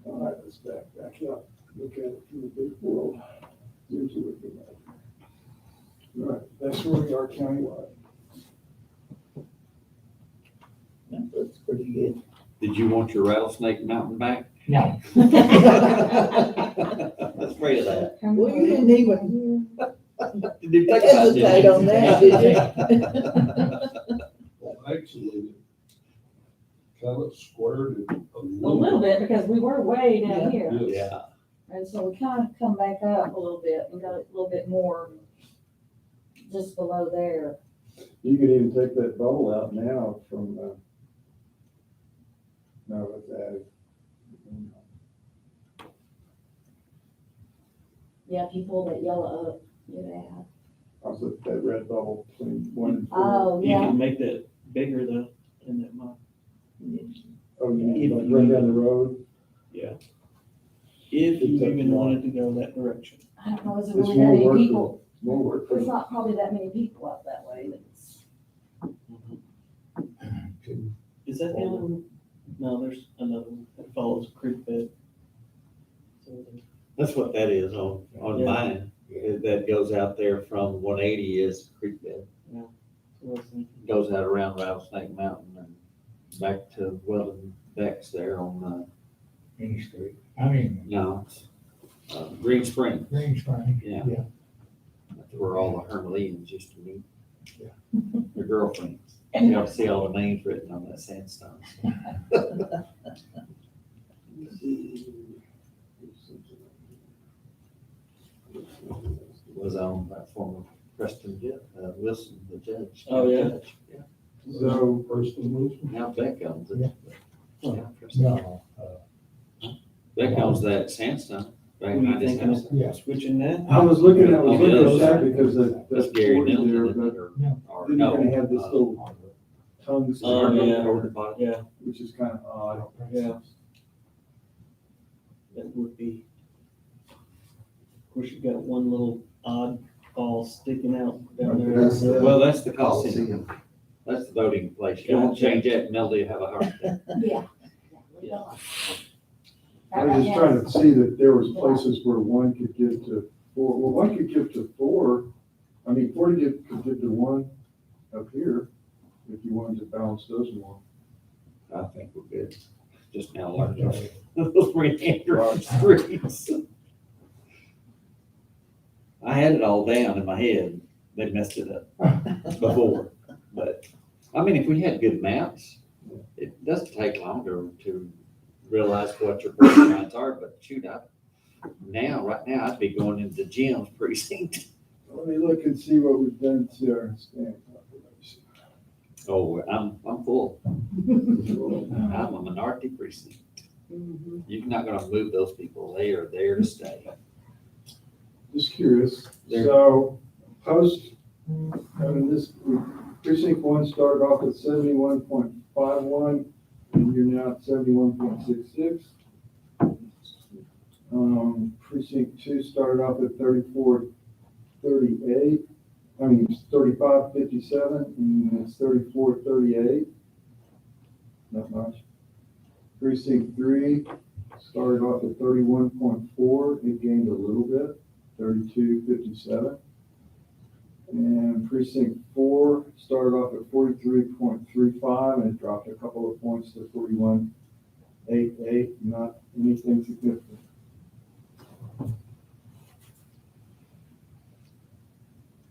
all right, let's back up. Look at it from the big world. Here's what we're looking at. All right, that's where we are countywide. That's pretty good. Did you want your Rattlesnake Mountain back? No. Let's pray to that. Well, you didn't even Did you think about it? hesitate on that, did you? Well, actually, kind of squared it a A little bit, because we were way down here. Yes. Yeah, And so we kind of come back up a little bit and got a little bit more just below there. You could even take that bubble out now from, no, it's added. Yeah, if you pull that yellow up, you'd add. Also, that red bubble between 1 and 4. Oh, You yeah. can make that bigger though, in that mod. Oh, you mean If like you- right down the road? Yeah. If you even wanted to go that direction. I don't know, is it It's really that more many work people? More work for There's them. not probably that many people out that way. Is that the other one? No, there's another one that follows creek bed. So, that's what that is on Yeah. mine. That goes out there from 180 is Creek Bed. Goes out around Rattlesnake Mountain and back to Weldon Beck's there on, Main Street. I mean, Green Spring. Green Spring. Yeah. Yeah. That's where all the Hermelians used to meet. Yeah. Their girlfriends. You ought to see all the names written on that sandstone. Was owned by former Preston Wilson, the judge. Oh, yeah? Judge, yeah. So, Person moves. Now Beck owns it. Yeah. Yeah, Preston. No, Beck owns that sandstone. Were Right you behind his thinking house. of Yeah. switching that? I was looking at On the other that side. because That's that's Gary 40 Nelson, there, isn't but it? Or then no, you're gonna have this little tongue Oh, sticking yeah. out, the bottom. Yeah, which is kind of odd. yeah. That would be. Of course, you've got one little odd ball sticking out down there. That's the- Well, that's the Coliseum. Coliseum. That's the voting place. You don't change that, Melody will have a heart attack. Yeah. I was just trying to see that there was places where one could give to 4, well, one could give to 4, I mean, 4 could give to 1 up here, if you wanted to balance those more. I think we're good. Just now learning those meandering streets. I had it all down in my head. They messed it up before. But, I mean, if we had good maps, it doesn't take longer to realize what your bird lines are, but shoot, right now, I'd be going into Jim's precinct. Let me look and see what we've done to our Hispanic population. Oh, I'm full. I'm a minority precinct. Mhm. You're not gonna move those people. They are there to stay. Just curious, There. so post, I mean, this precinct 1 started off at 71.51, and you're now at 71.66. Precinct 2 started off at 34.38, 35.57, and it's 34.38. Not much. Precinct 3 started off at 31.4, it gained a little bit, 32.57. And precinct 4 started off at 43.35 and it dropped a couple of points to 41.88, not anything significant.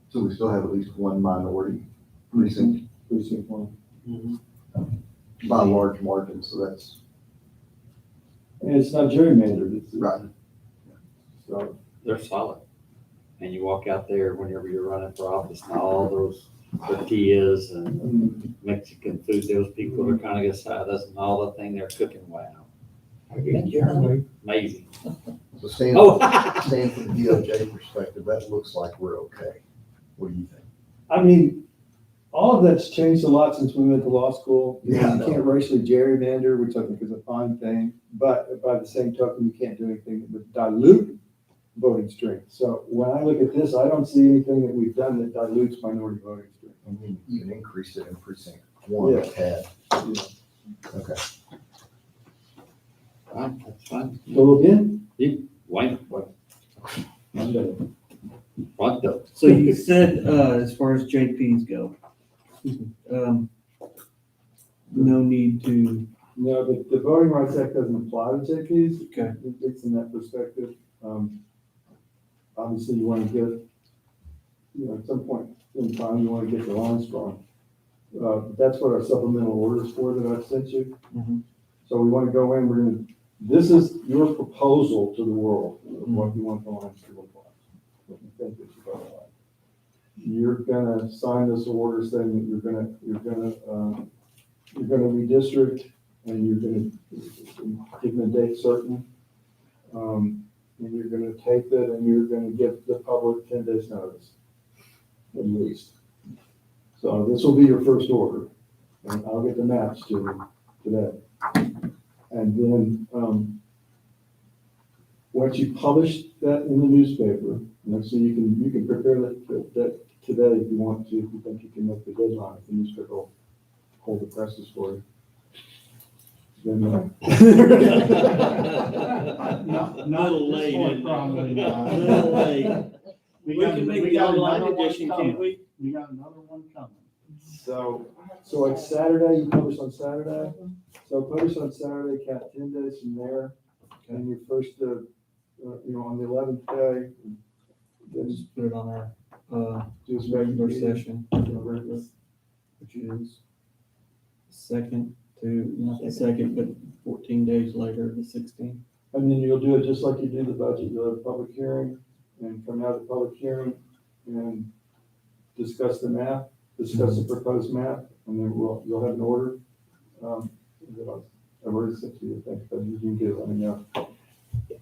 So we still have at least one minority precinct Precinct 1. by a large margin, so that's And it's not gerrymandered, it's, right. so, They're solid. And you walk out there whenever you're running for office and all those tortillas and Mexican food, those people are kind of beside us and all the thing they're cooking, wow, I get generally, amazing. So stand, Oh, stand from the DOJ perspective, that looks like we're okay. What do you think? I mean, all of that's changed a lot since we went to law school. You know, Yeah, I you know. can't racially gerrymander, which I think is a fine thing, but by the same token, you can't do anything that would dilute voting strength. So when I look at this, I don't see anything that we've done that dilutes minority voting strength. And you even increased it in precinct one a tad. Okay. Fine, that's fine. Go again? Why, what the? So you said, as far as JPs go, no need to, No, the Voting Rights Act doesn't apply to JPs. Okay. It's in that perspective. Obviously, you want to get, at some point in time, you want to get the lines drawn. That's what our supplemental order is for that I've sent you. Mhm. So we want to go in, this is your proposal to the world, of what you want the lines to look like. What you think it should look like. You're gonna sign this order saying that you're gonna redistrict, and you're gonna give them a date certain. And you're gonna take that, and you're gonna give the public 10 days notice, at least. So this will be your first order, and I'll get the maps to you today. And then, once you publish that in the newspaper, so you can prepare that today if you want to, if you think you can make the deadline, if the newspaper will hold the presses for you. Then, Not Little at this late, point, isn't it? probably not. Little late. We got- can make we the got online another one edition, coming. can't we? We got another one coming. So it's Saturday, you publish on Saturday? So publish on Saturday, count 10 days from there, and your first, on the 11th day, then Just put it on our, just regular regular session, Regular. which is second to, not the second, but 14 days later, the 16th. And then you'll do it just like you do the budget. You'll have a public hearing and come out of the public hearing and discuss the map, discuss the proposed map, and then you'll have an order. That I've already sent to you, I think, but you can get it, let me know.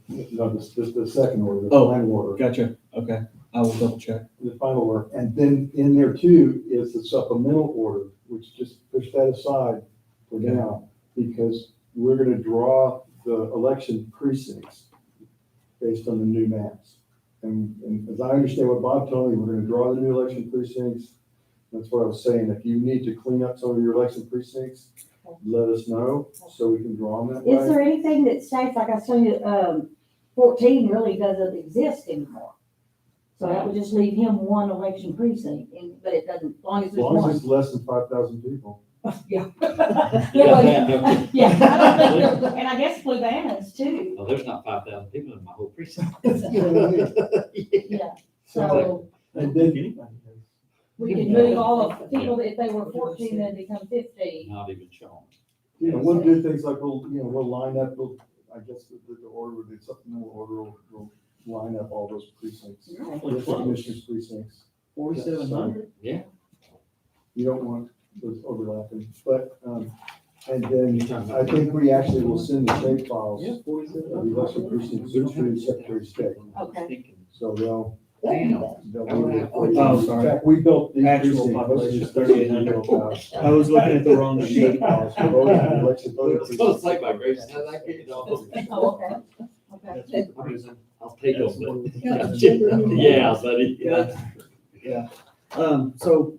No, the second order, the Oh. final order. Gotcha, okay, I will double check. The final order. And then in there too is the supplemental order, which just push that aside for now, because we're gonna draw the election precincts based on the new maps. And as I understand what Bob told me, we're gonna draw the new election precincts. That's what I was saying. If you need to clean up some of your election precincts, let us know so we can draw them that Is way. there anything that states, like I said, 14 really doesn't exist anymore? So that would just leave him one election precinct, but it doesn't, as long as As there's long as one. it's less than 5,000 people. Yeah. Yeah, and I guess Fluvanna's too, Oh, there's not 5,000 people in my whole precinct. yeah. So And then, Anybody does. we could move all of the people, if they were 14, then become 15. Not even shown. we'll do things like we'll line up, I guess the order would be supplemental order, we'll line up all those precincts. Awfully The close. commissioners' precincts. 4,700. You don't want those overlapping, but, and then I think we actually will send the shape files Yeah, of 47. the election precincts to the Secretary of State. Okay. So they'll Damn. be. Oh, sorry. In fact, we built these Actual precincts. population This is 3,800. I was looking at the wrong sheet. Shape files for voting, election voting I was gonna say, precincts. by grace, how did I get it all? Oh, okay, okay. I'll take them, but. Yeah, buddy. Yeah. So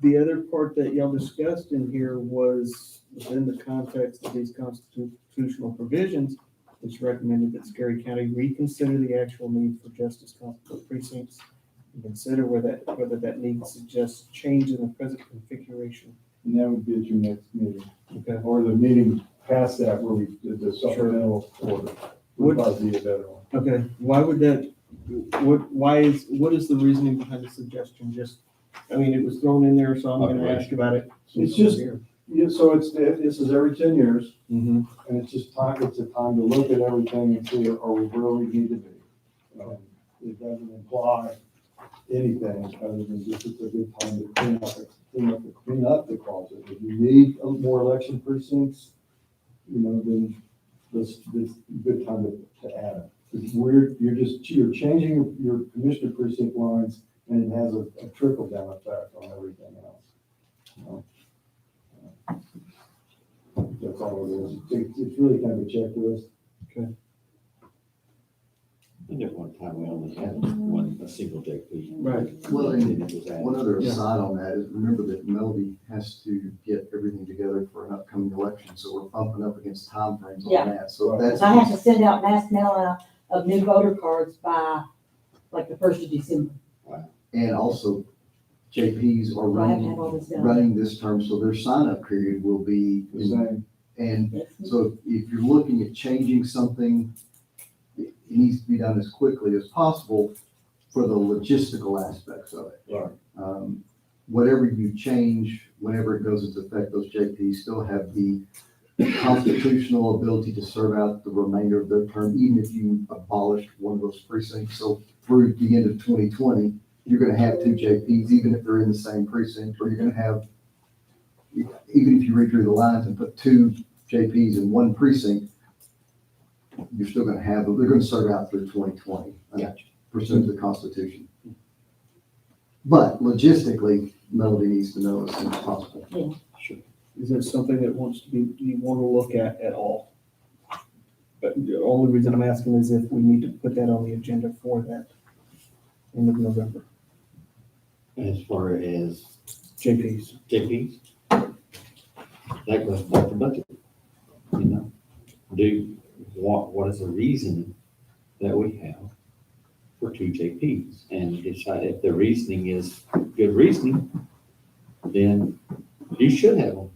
the other part that y'all discussed in here was within the context of these constitutional provisions, it's recommended that Scurry County reconsider the actual need for justice constable precincts and consider whether that need suggests change in the present configuration. And that would be at your next meeting, Okay. or the meeting past that where we did the supplemental order. Would probably be a better one. Okay, why would that, what is the reasoning behind the suggestion? Just, I mean, it was thrown in there, so I'm gonna ask about it. It's just- Yeah, so this is every 10 years, Mm-hmm. and it's just time, it's a time to look at everything and see, are we where we need to be? It doesn't imply anything other than just it's a good time to clean up the closet. If you need more election precincts, then this is a good time to add it. It's weird, you're changing your commissioner precinct lines, and it has a trickle down effect on everything else. That's all it is. It's really kind of a checklist. Okay. And at one time, we only had a single JP. Right. Well, And and it was added. one other Yeah. aside on that is remember that Melody has to get everything together for an upcoming election, so we're bumping up against timeframes Yeah. on that. So that's, I have to send out mass mail out of new voter cards by like the 1st of December. and also JPs are I have to have all running, this done. running this term, so their sign-up period will be, The same. and Yes. so if you're looking at changing something, it needs to be done as quickly as possible for the logistical aspects of it. Right. Whatever you change, whenever it goes into effect, those JPs still have the constitutional ability to serve out the remainder of their term, even if you abolished one of those precincts. So through the end of 2020, you're gonna have 2 JPs, even if they're in the same precinct, or you're gonna have, even if you redrew the lines and put 2 JPs in one precinct, you're still gonna have, they're gonna serve out through 2020. Gotcha. Pursuant to the Constitution. But logistically, Melody needs to know as soon as possible. Is it something that you want to look at all? But the only reason I'm asking is if we need to put that on the agenda for that end of November, As far as JPs. JPs, that goes back to budget. You know, what is the reason that we have for 2 JPs? And decide if the reasoning is good reasoning, then you should have them.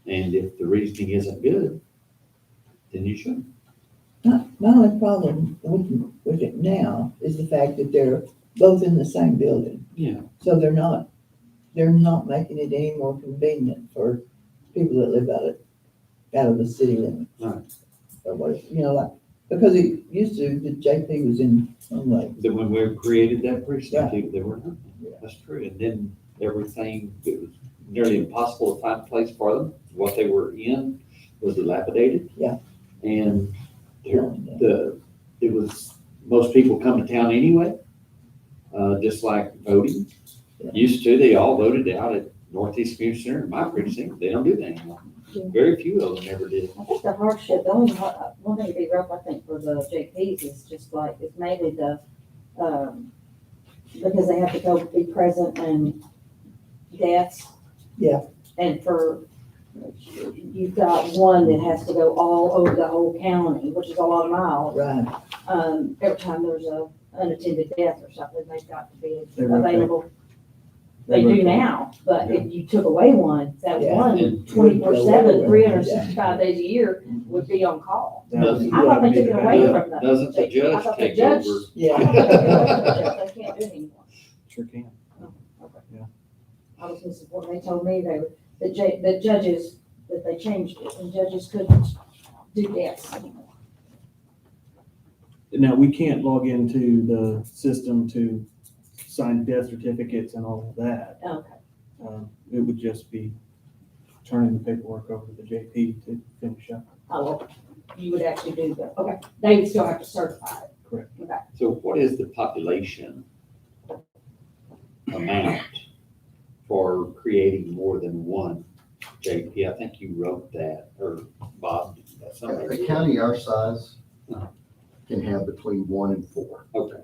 And if the reasoning isn't good, then you shouldn't. My only problem with it now is the fact that they're both in the same building. Yeah. So they're not making it any more convenient for people that live out of the city limits. Right. Or what, like, because it used to, the JP was in, like, Then when we created that precinct, Yeah. they were not. Yeah. That's true. And then everything, it was nearly impossible to find a place for them. What they were in was dilapidated. Yeah. And it was, most people come to town anyway, just like voting. Yeah. Used to, they all voted out at Northeast Community Center, in my precinct. They don't do that anymore. Yeah. Very few of them ever did. I think the hardship, the only, one thing to be rough, I think, for the JPs is just like, it's mainly the, because they have to go be present and deaths. Yeah. And you've got one that has to go all over the whole county, which is a lot of miles. right, Every time there's a unattended death or something, they've got to be They rotate. available. They do now, but if you took away one, that Yeah. one, And 24/7, 365 days a year would be on call. That would- I thought they took it that would away be from the. Doesn't the I judge thought the take judge- over? I yeah. thought they took it away from the judge. They can't do it anymore. Sure can. Okay. Yeah. I was listening, when they told me the judges, that they changed it, and judges couldn't do deaths anymore. Now, we can't log into the system to sign death certificates and all of that. Okay, It would just be turning the paperwork over to the JP to finish up. well, you would actually do okay, they would still have to certify it. Correct. Okay, So what is the population amount for creating more than one JP? I think you wrote that, or Bob. A county our size Uh-huh. can have between 1 and 4. Okay.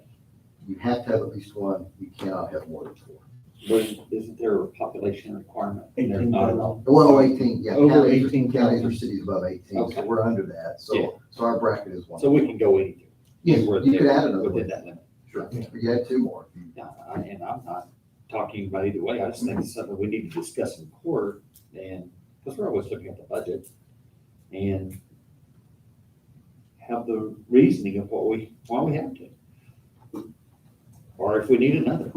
You have to have at least 1, you cannot have more than 4. Isn't there a population requirement? There's not at all. Well, 18, yeah, Over counties 18,000. counties or cities above 18, so Okay. we're under that, Yeah. so our bracket is 1. So we can go anything. Yes, We're you could there add another within one. that limit. Sure, you add 2 more. Yeah, and I'm not talking about either way. I just think it's something we need to discuss in court, and, because we're always looking at the budget and have the reasoning of why we have to. Or if we need another.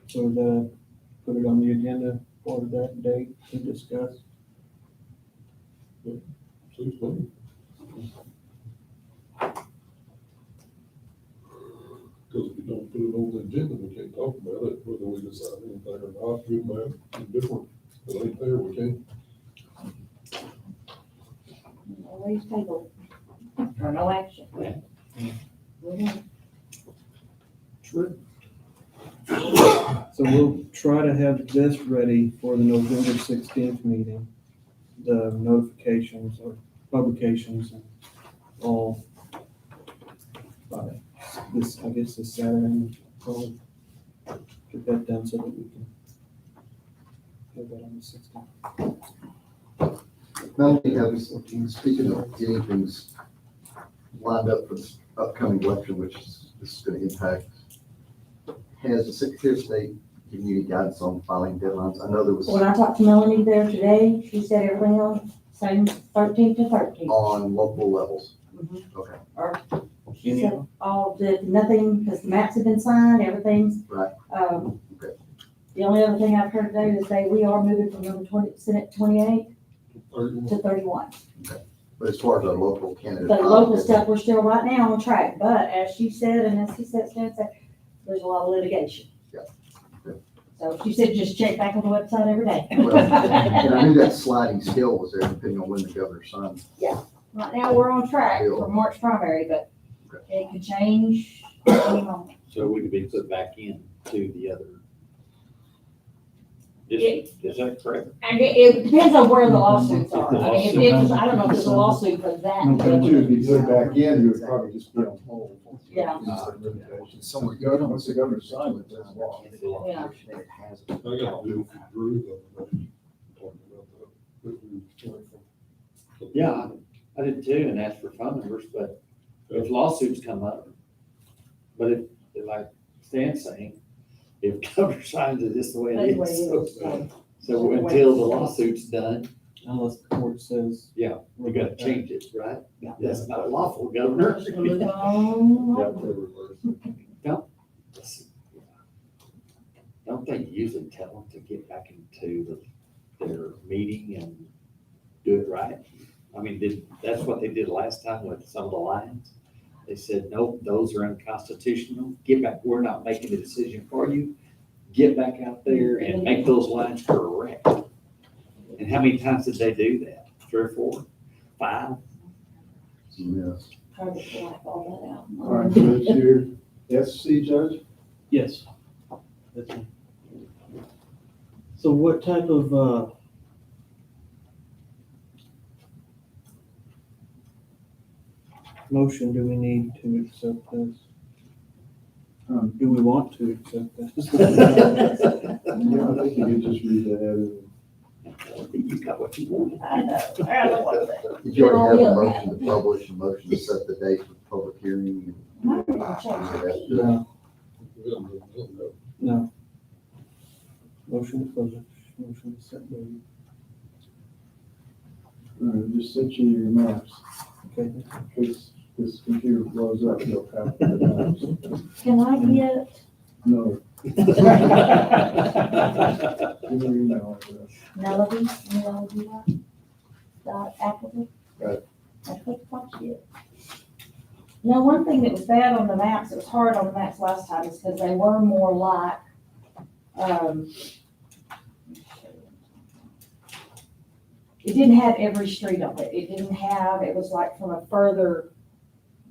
So put it on the agenda for that date to discuss. Seems funny. Because if you don't put it on the agenda, we can't talk about it, whether we decide anything or not, good, bad, indifferent. If it ain't there, we can't. always table, or no action. Yeah. Mhm. True. So we'll try to have this ready for the November 16th meeting, the notifications or publications and all by this, I guess this Saturday, probably get that done so that we can have that on the 16th. Melanie, speaking of getting things lined up for this upcoming election, which this is gonna impact, has the Secretary of State given you any guidance on filing deadlines? I know there was When I talked to Melanie there today, she said everything on same 13 to 13. on local levels. Mhm. Okay, She Any of said all the, nothing, because the maps have been signed, everything's. Right. Okay. The only other thing I've heard today is we are moving from number 20, Senate 28 to 31. but as far as our local candidate. The local stuff, we're still right now on track, but as she said, and as he said, Stan said, there's a lot of litigation. Yeah. Okay. So she said, just check back on the website every day. Well, and I knew that sliding scale was there depending on when the governor signed. Right now, we're on track for March primary, but it could change at any moment. So we could be put back in to the other. Is that correct? And it depends on where the lawsuits are. I mean, if it was, I don't know if there's a lawsuit for that. And to be put back in, you would probably just be on hold. Yeah. Somewhere. Once the governor signed it, that's law. Yeah. I got a deal for Drew the other day, talking about that. Yeah, I did too, and asked for phone numbers, but if lawsuits come up, but if, like Stan's saying, if governor signs it, it's the way That's it the way it is. is, so. So until the lawsuit's done, Unless the court says. yeah, we gotta change it, right? Yeah. That's not lawful, governor. Move Yeah, on. they reversed. Don't they usually tell them to get back into their meeting and do it right? I mean, that's what they did last time with some of the lines. They said, nope, those are unconstitutional. Get back, we're not making the decision for you. Get back out there and make those lines correct. And how many times did they do that? 3 or 4? 5? Yes. Try to black all that out. All right, so it's your SC judge? Yes. That's it. So what type of, motion do we need to accept this? Do we want to accept this? Yeah, I think you could just read ahead and You got what you want. I know. I don't want that. Did you already have a motion to publish, a motion to set the date for the public hearing? I'm not gonna change the date. No. Motion to publish, motion to set date. just send you your maps. Okay. In case this computer blows up, you'll have the maps. Can I get, No. Give me your email address. Melody, Appleby? Right. That's what the fuck she is. Now, one thing that was bad on the maps, it was hard on the maps last time, is because they were more like, it didn't have every street on it. It didn't have, it was like from a further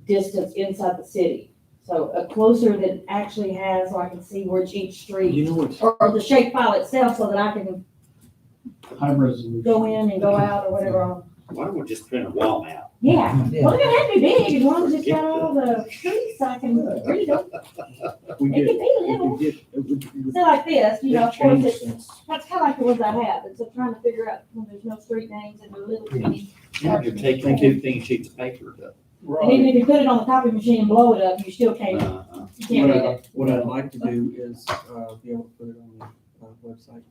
distance inside the city. So a closer that actually has, so I can see where each street, You know what's or the shape file itself, so that I can high resolution? go in and go out or whatever. Why don't we just print a wall map? Yeah, Yeah. well, it doesn't have to be big, as long as it's got all the streets, I can read them. We It get, can be little. we get, it would. So like this, you know, of course, Change it's, since. that's kind of like the ones I have, it's trying to figure out when there's no street names and they're little teeny. Yeah, you're taking 15 sheets of paper to. And even if you put it on the copy machine and blow it up, you still can't, you can't read it. What I'd like to do is, be able to put it on the, website.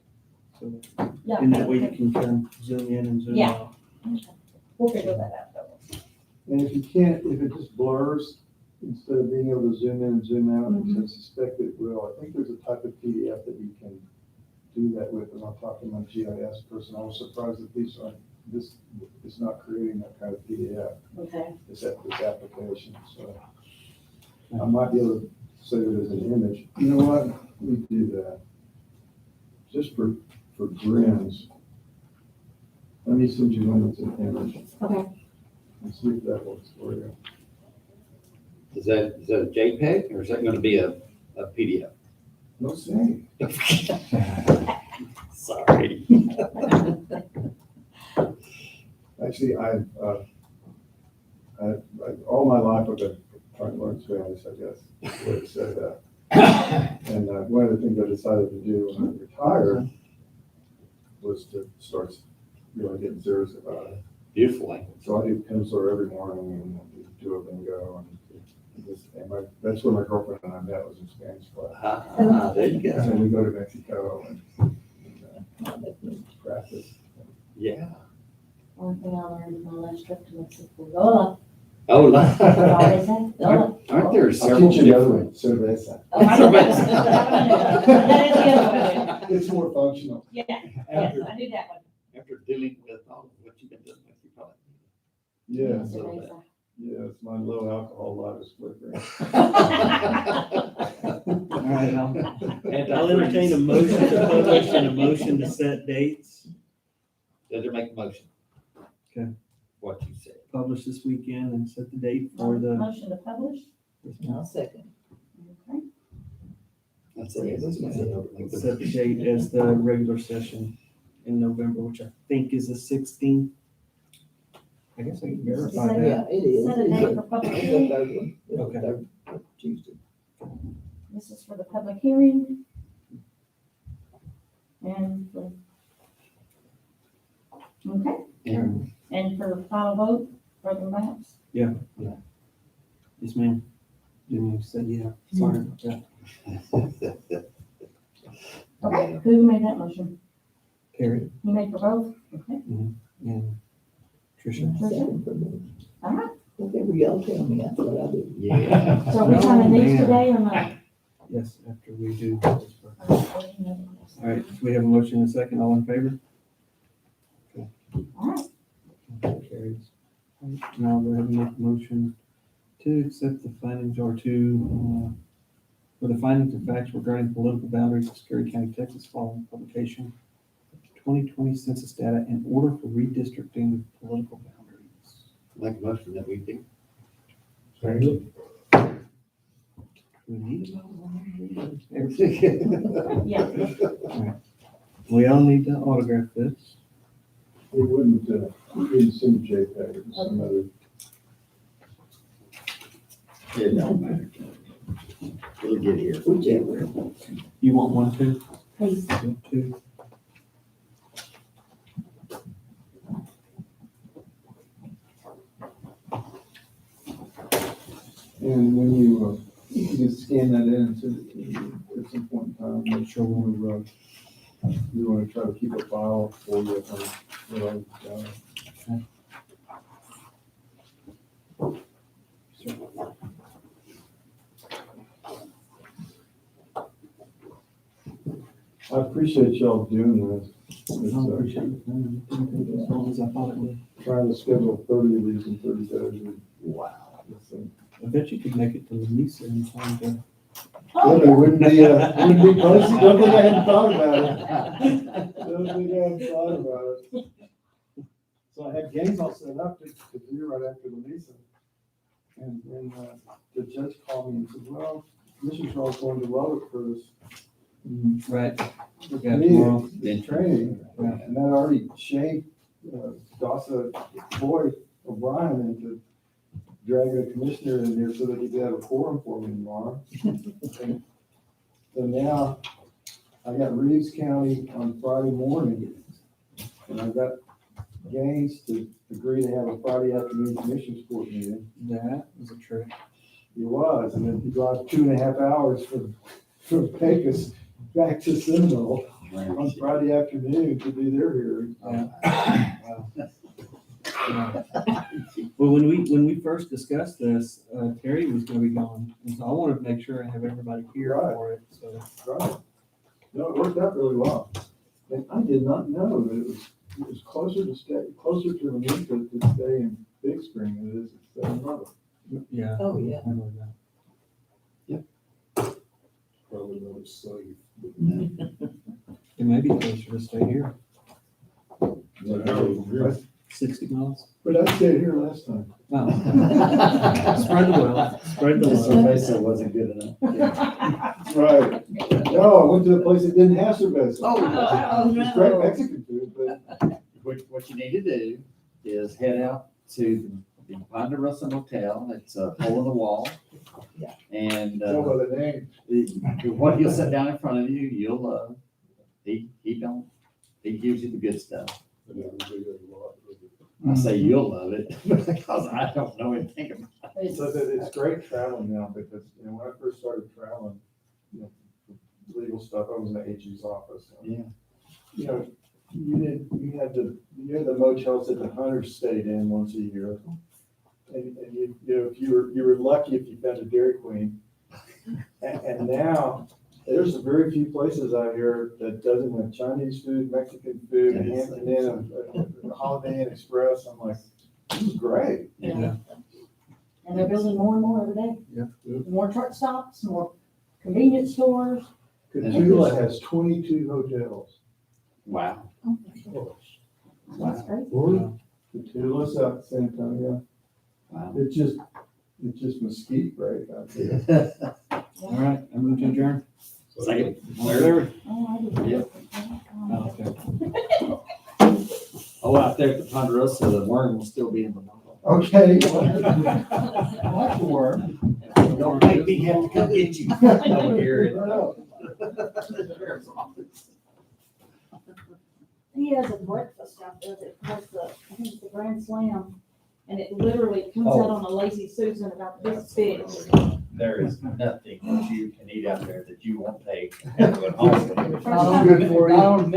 So that, Yeah. and that way you can kind of zoom in and zoom Yeah. out. We'll figure that out though. And if you can't, if it just blurs, instead of being able to zoom in and zoom out, which I suspect it will, I think there's a type of PDF that you can do that with, and I'll talk to my GIS person. I was surprised that this is not creating that kind of PDF, Okay. this application, so. I might be able to save it as an image. You know what? We do that. Just for grins. Let me send you one that's an image Okay. and see if that works for you. Is that a JPEG or is that gonna be a PDF? No say. Sorry. Actually, all my life I've been trying to learn Spanish, I guess, is the way to say that. And one of the things I decided to do when I retired was to start really getting serious about it. Beautiful language. So I do penciler every morning and do a bingo that's where my girlfriend and I met, was in Spanish class. Ah, there you And go. then we go to Mexico and practice. Yeah. One thing I learned in my last trip to Mexico, Lola, Oh, that's all they say, Lola. aren't there I'll several teach you another different? one, cerveza. Oh, I know that. That is the other one. It's more functional. Yeah, yes, I do that one. After dealing with all of what you've been doing, you probably. Yes, Cerveza. yes, my low alcohol life is flickering. All right, I'll entertain a motion to publish and a motion to set dates. Did make a motion? Okay. What you said. Publish this weekend and set the date for the. Motion to publish? I'll second. Okay. That's it. Set the date as the regular session in November, which I think is the 16th. I guess I can verify that. Yeah, it is. Set a date for public It's the hearing. third one. It's the Okay. third Tuesday. This is for the public hearing. And for. Okay, And and for final vote, for the maps? Yes, ma'am. Didn't you say yeah? Sorry about that. Okay, who made that motion? Carrie You made for both? Okay. and Tricia. Second for me. All right, Whatever y'all tell me, that's what I do. yeah. so are we signing these man. today or not? Yes, after we do. this first. All right, so we have a motion and a second. All in favor? All right, Carries. All right, now we're going to make a motion to accept the findings or to, for the findings of facts regarding political boundaries of Scurry County, Texas, following publication of 2020 census data in order for redistricting of political boundaries. Make a motion that we do. We need a motion. yeah, We all need to autograph this. It wouldn't send a JPEG or some other. It don't matter. It'll get here. Whichever. You want one too? please. You want two? And when you can scan that in at some point in time, make sure we want to try to keep a file for you on, I appreciate y'all doing this. I It's, appreciate it. It didn't take as long as I thought it would. trying to schedule 30 of these in 30 days. Wow. I bet you could make it to Lamisa in time to. Well, it wouldn't be posted. Don't think I hadn't thought about it. Don't think I hadn't thought about it. So I had games all set up to do right after the Lisa. And then the judge called me and said, well, Commissioner's all going to love it for this Right. Yeah, tomorrow. this training. Yeah. And that already shamed Dasa Boyd O'Brien into dragging a commissioner in here so that he could have a forum for me tomorrow. And so now I got Reeves County on Friday morning, and I've got Gaines to agree to have a Friday afternoon commissioners court meeting. That was a trick. He was, and then he drives 2.5 hours from Pecos back to Seminole on Friday afternoon to do their hearing. Wow. Yeah. Well, when we first discussed this, Terry was gonna be gone, and so I wanted to make sure I have everybody here Right. for it, so. Right. No, it worked out really well. And I did not know that it was closer to Lamisa to stay in Big Spring than it is to stay in Lubbock. Yeah. Oh, yeah. I know that. Probably not as safe. It may be closer to stay here, But 60 miles. I stayed here last time. Wow. Spread the wealth, spread the wealth. Cerveza wasn't good enough. Right. No, I went to a place that didn't have cerveza. Oh, It's great Mexican food, but What you need to do is head out to the Ponderosa Motel. It's a hole in the wall. Yeah. And, Go by the name. what he'll sit down in front of you, you'll love. He gives you the good stuff. And it would be a lot of it. I say you'll love it because I don't know anything about It's- So that it's great traveling now because, you know, when I first started traveling, you know, for legal stuff, I was in the AG's office. Yeah. You know, you had the motels that the hunters stayed in once a year. And you know, if you were lucky if you found a Dairy Queen. And now, there's very few places out here that doesn't have Chinese food, Mexican food, It is. Hampton Inn, a Holiday Inn Express. I'm like, this is great. Yeah. And they're building more and more every day. Yeah. More truck stops, more convenience stores. Catula has 22 hotels. Wow. Oh, that's great. Catula's out in San Antonio. Wow. It's just mesquite break out there. All right, I move to adjourn. Second. There. Oh, I didn't. Yep. Oh, Okay. Oh, out there at the Ponderosa, the worm will still be in the bottle. Okay. I like the worm. Don't make me have to come get you. Over here in the sheriff's office. He has a breakfast out there that has I think it's the Grand Slam, and it literally comes out on a Lazy Susan about this big. There is nothing that you can eat out there that you won't take. Good Good for you.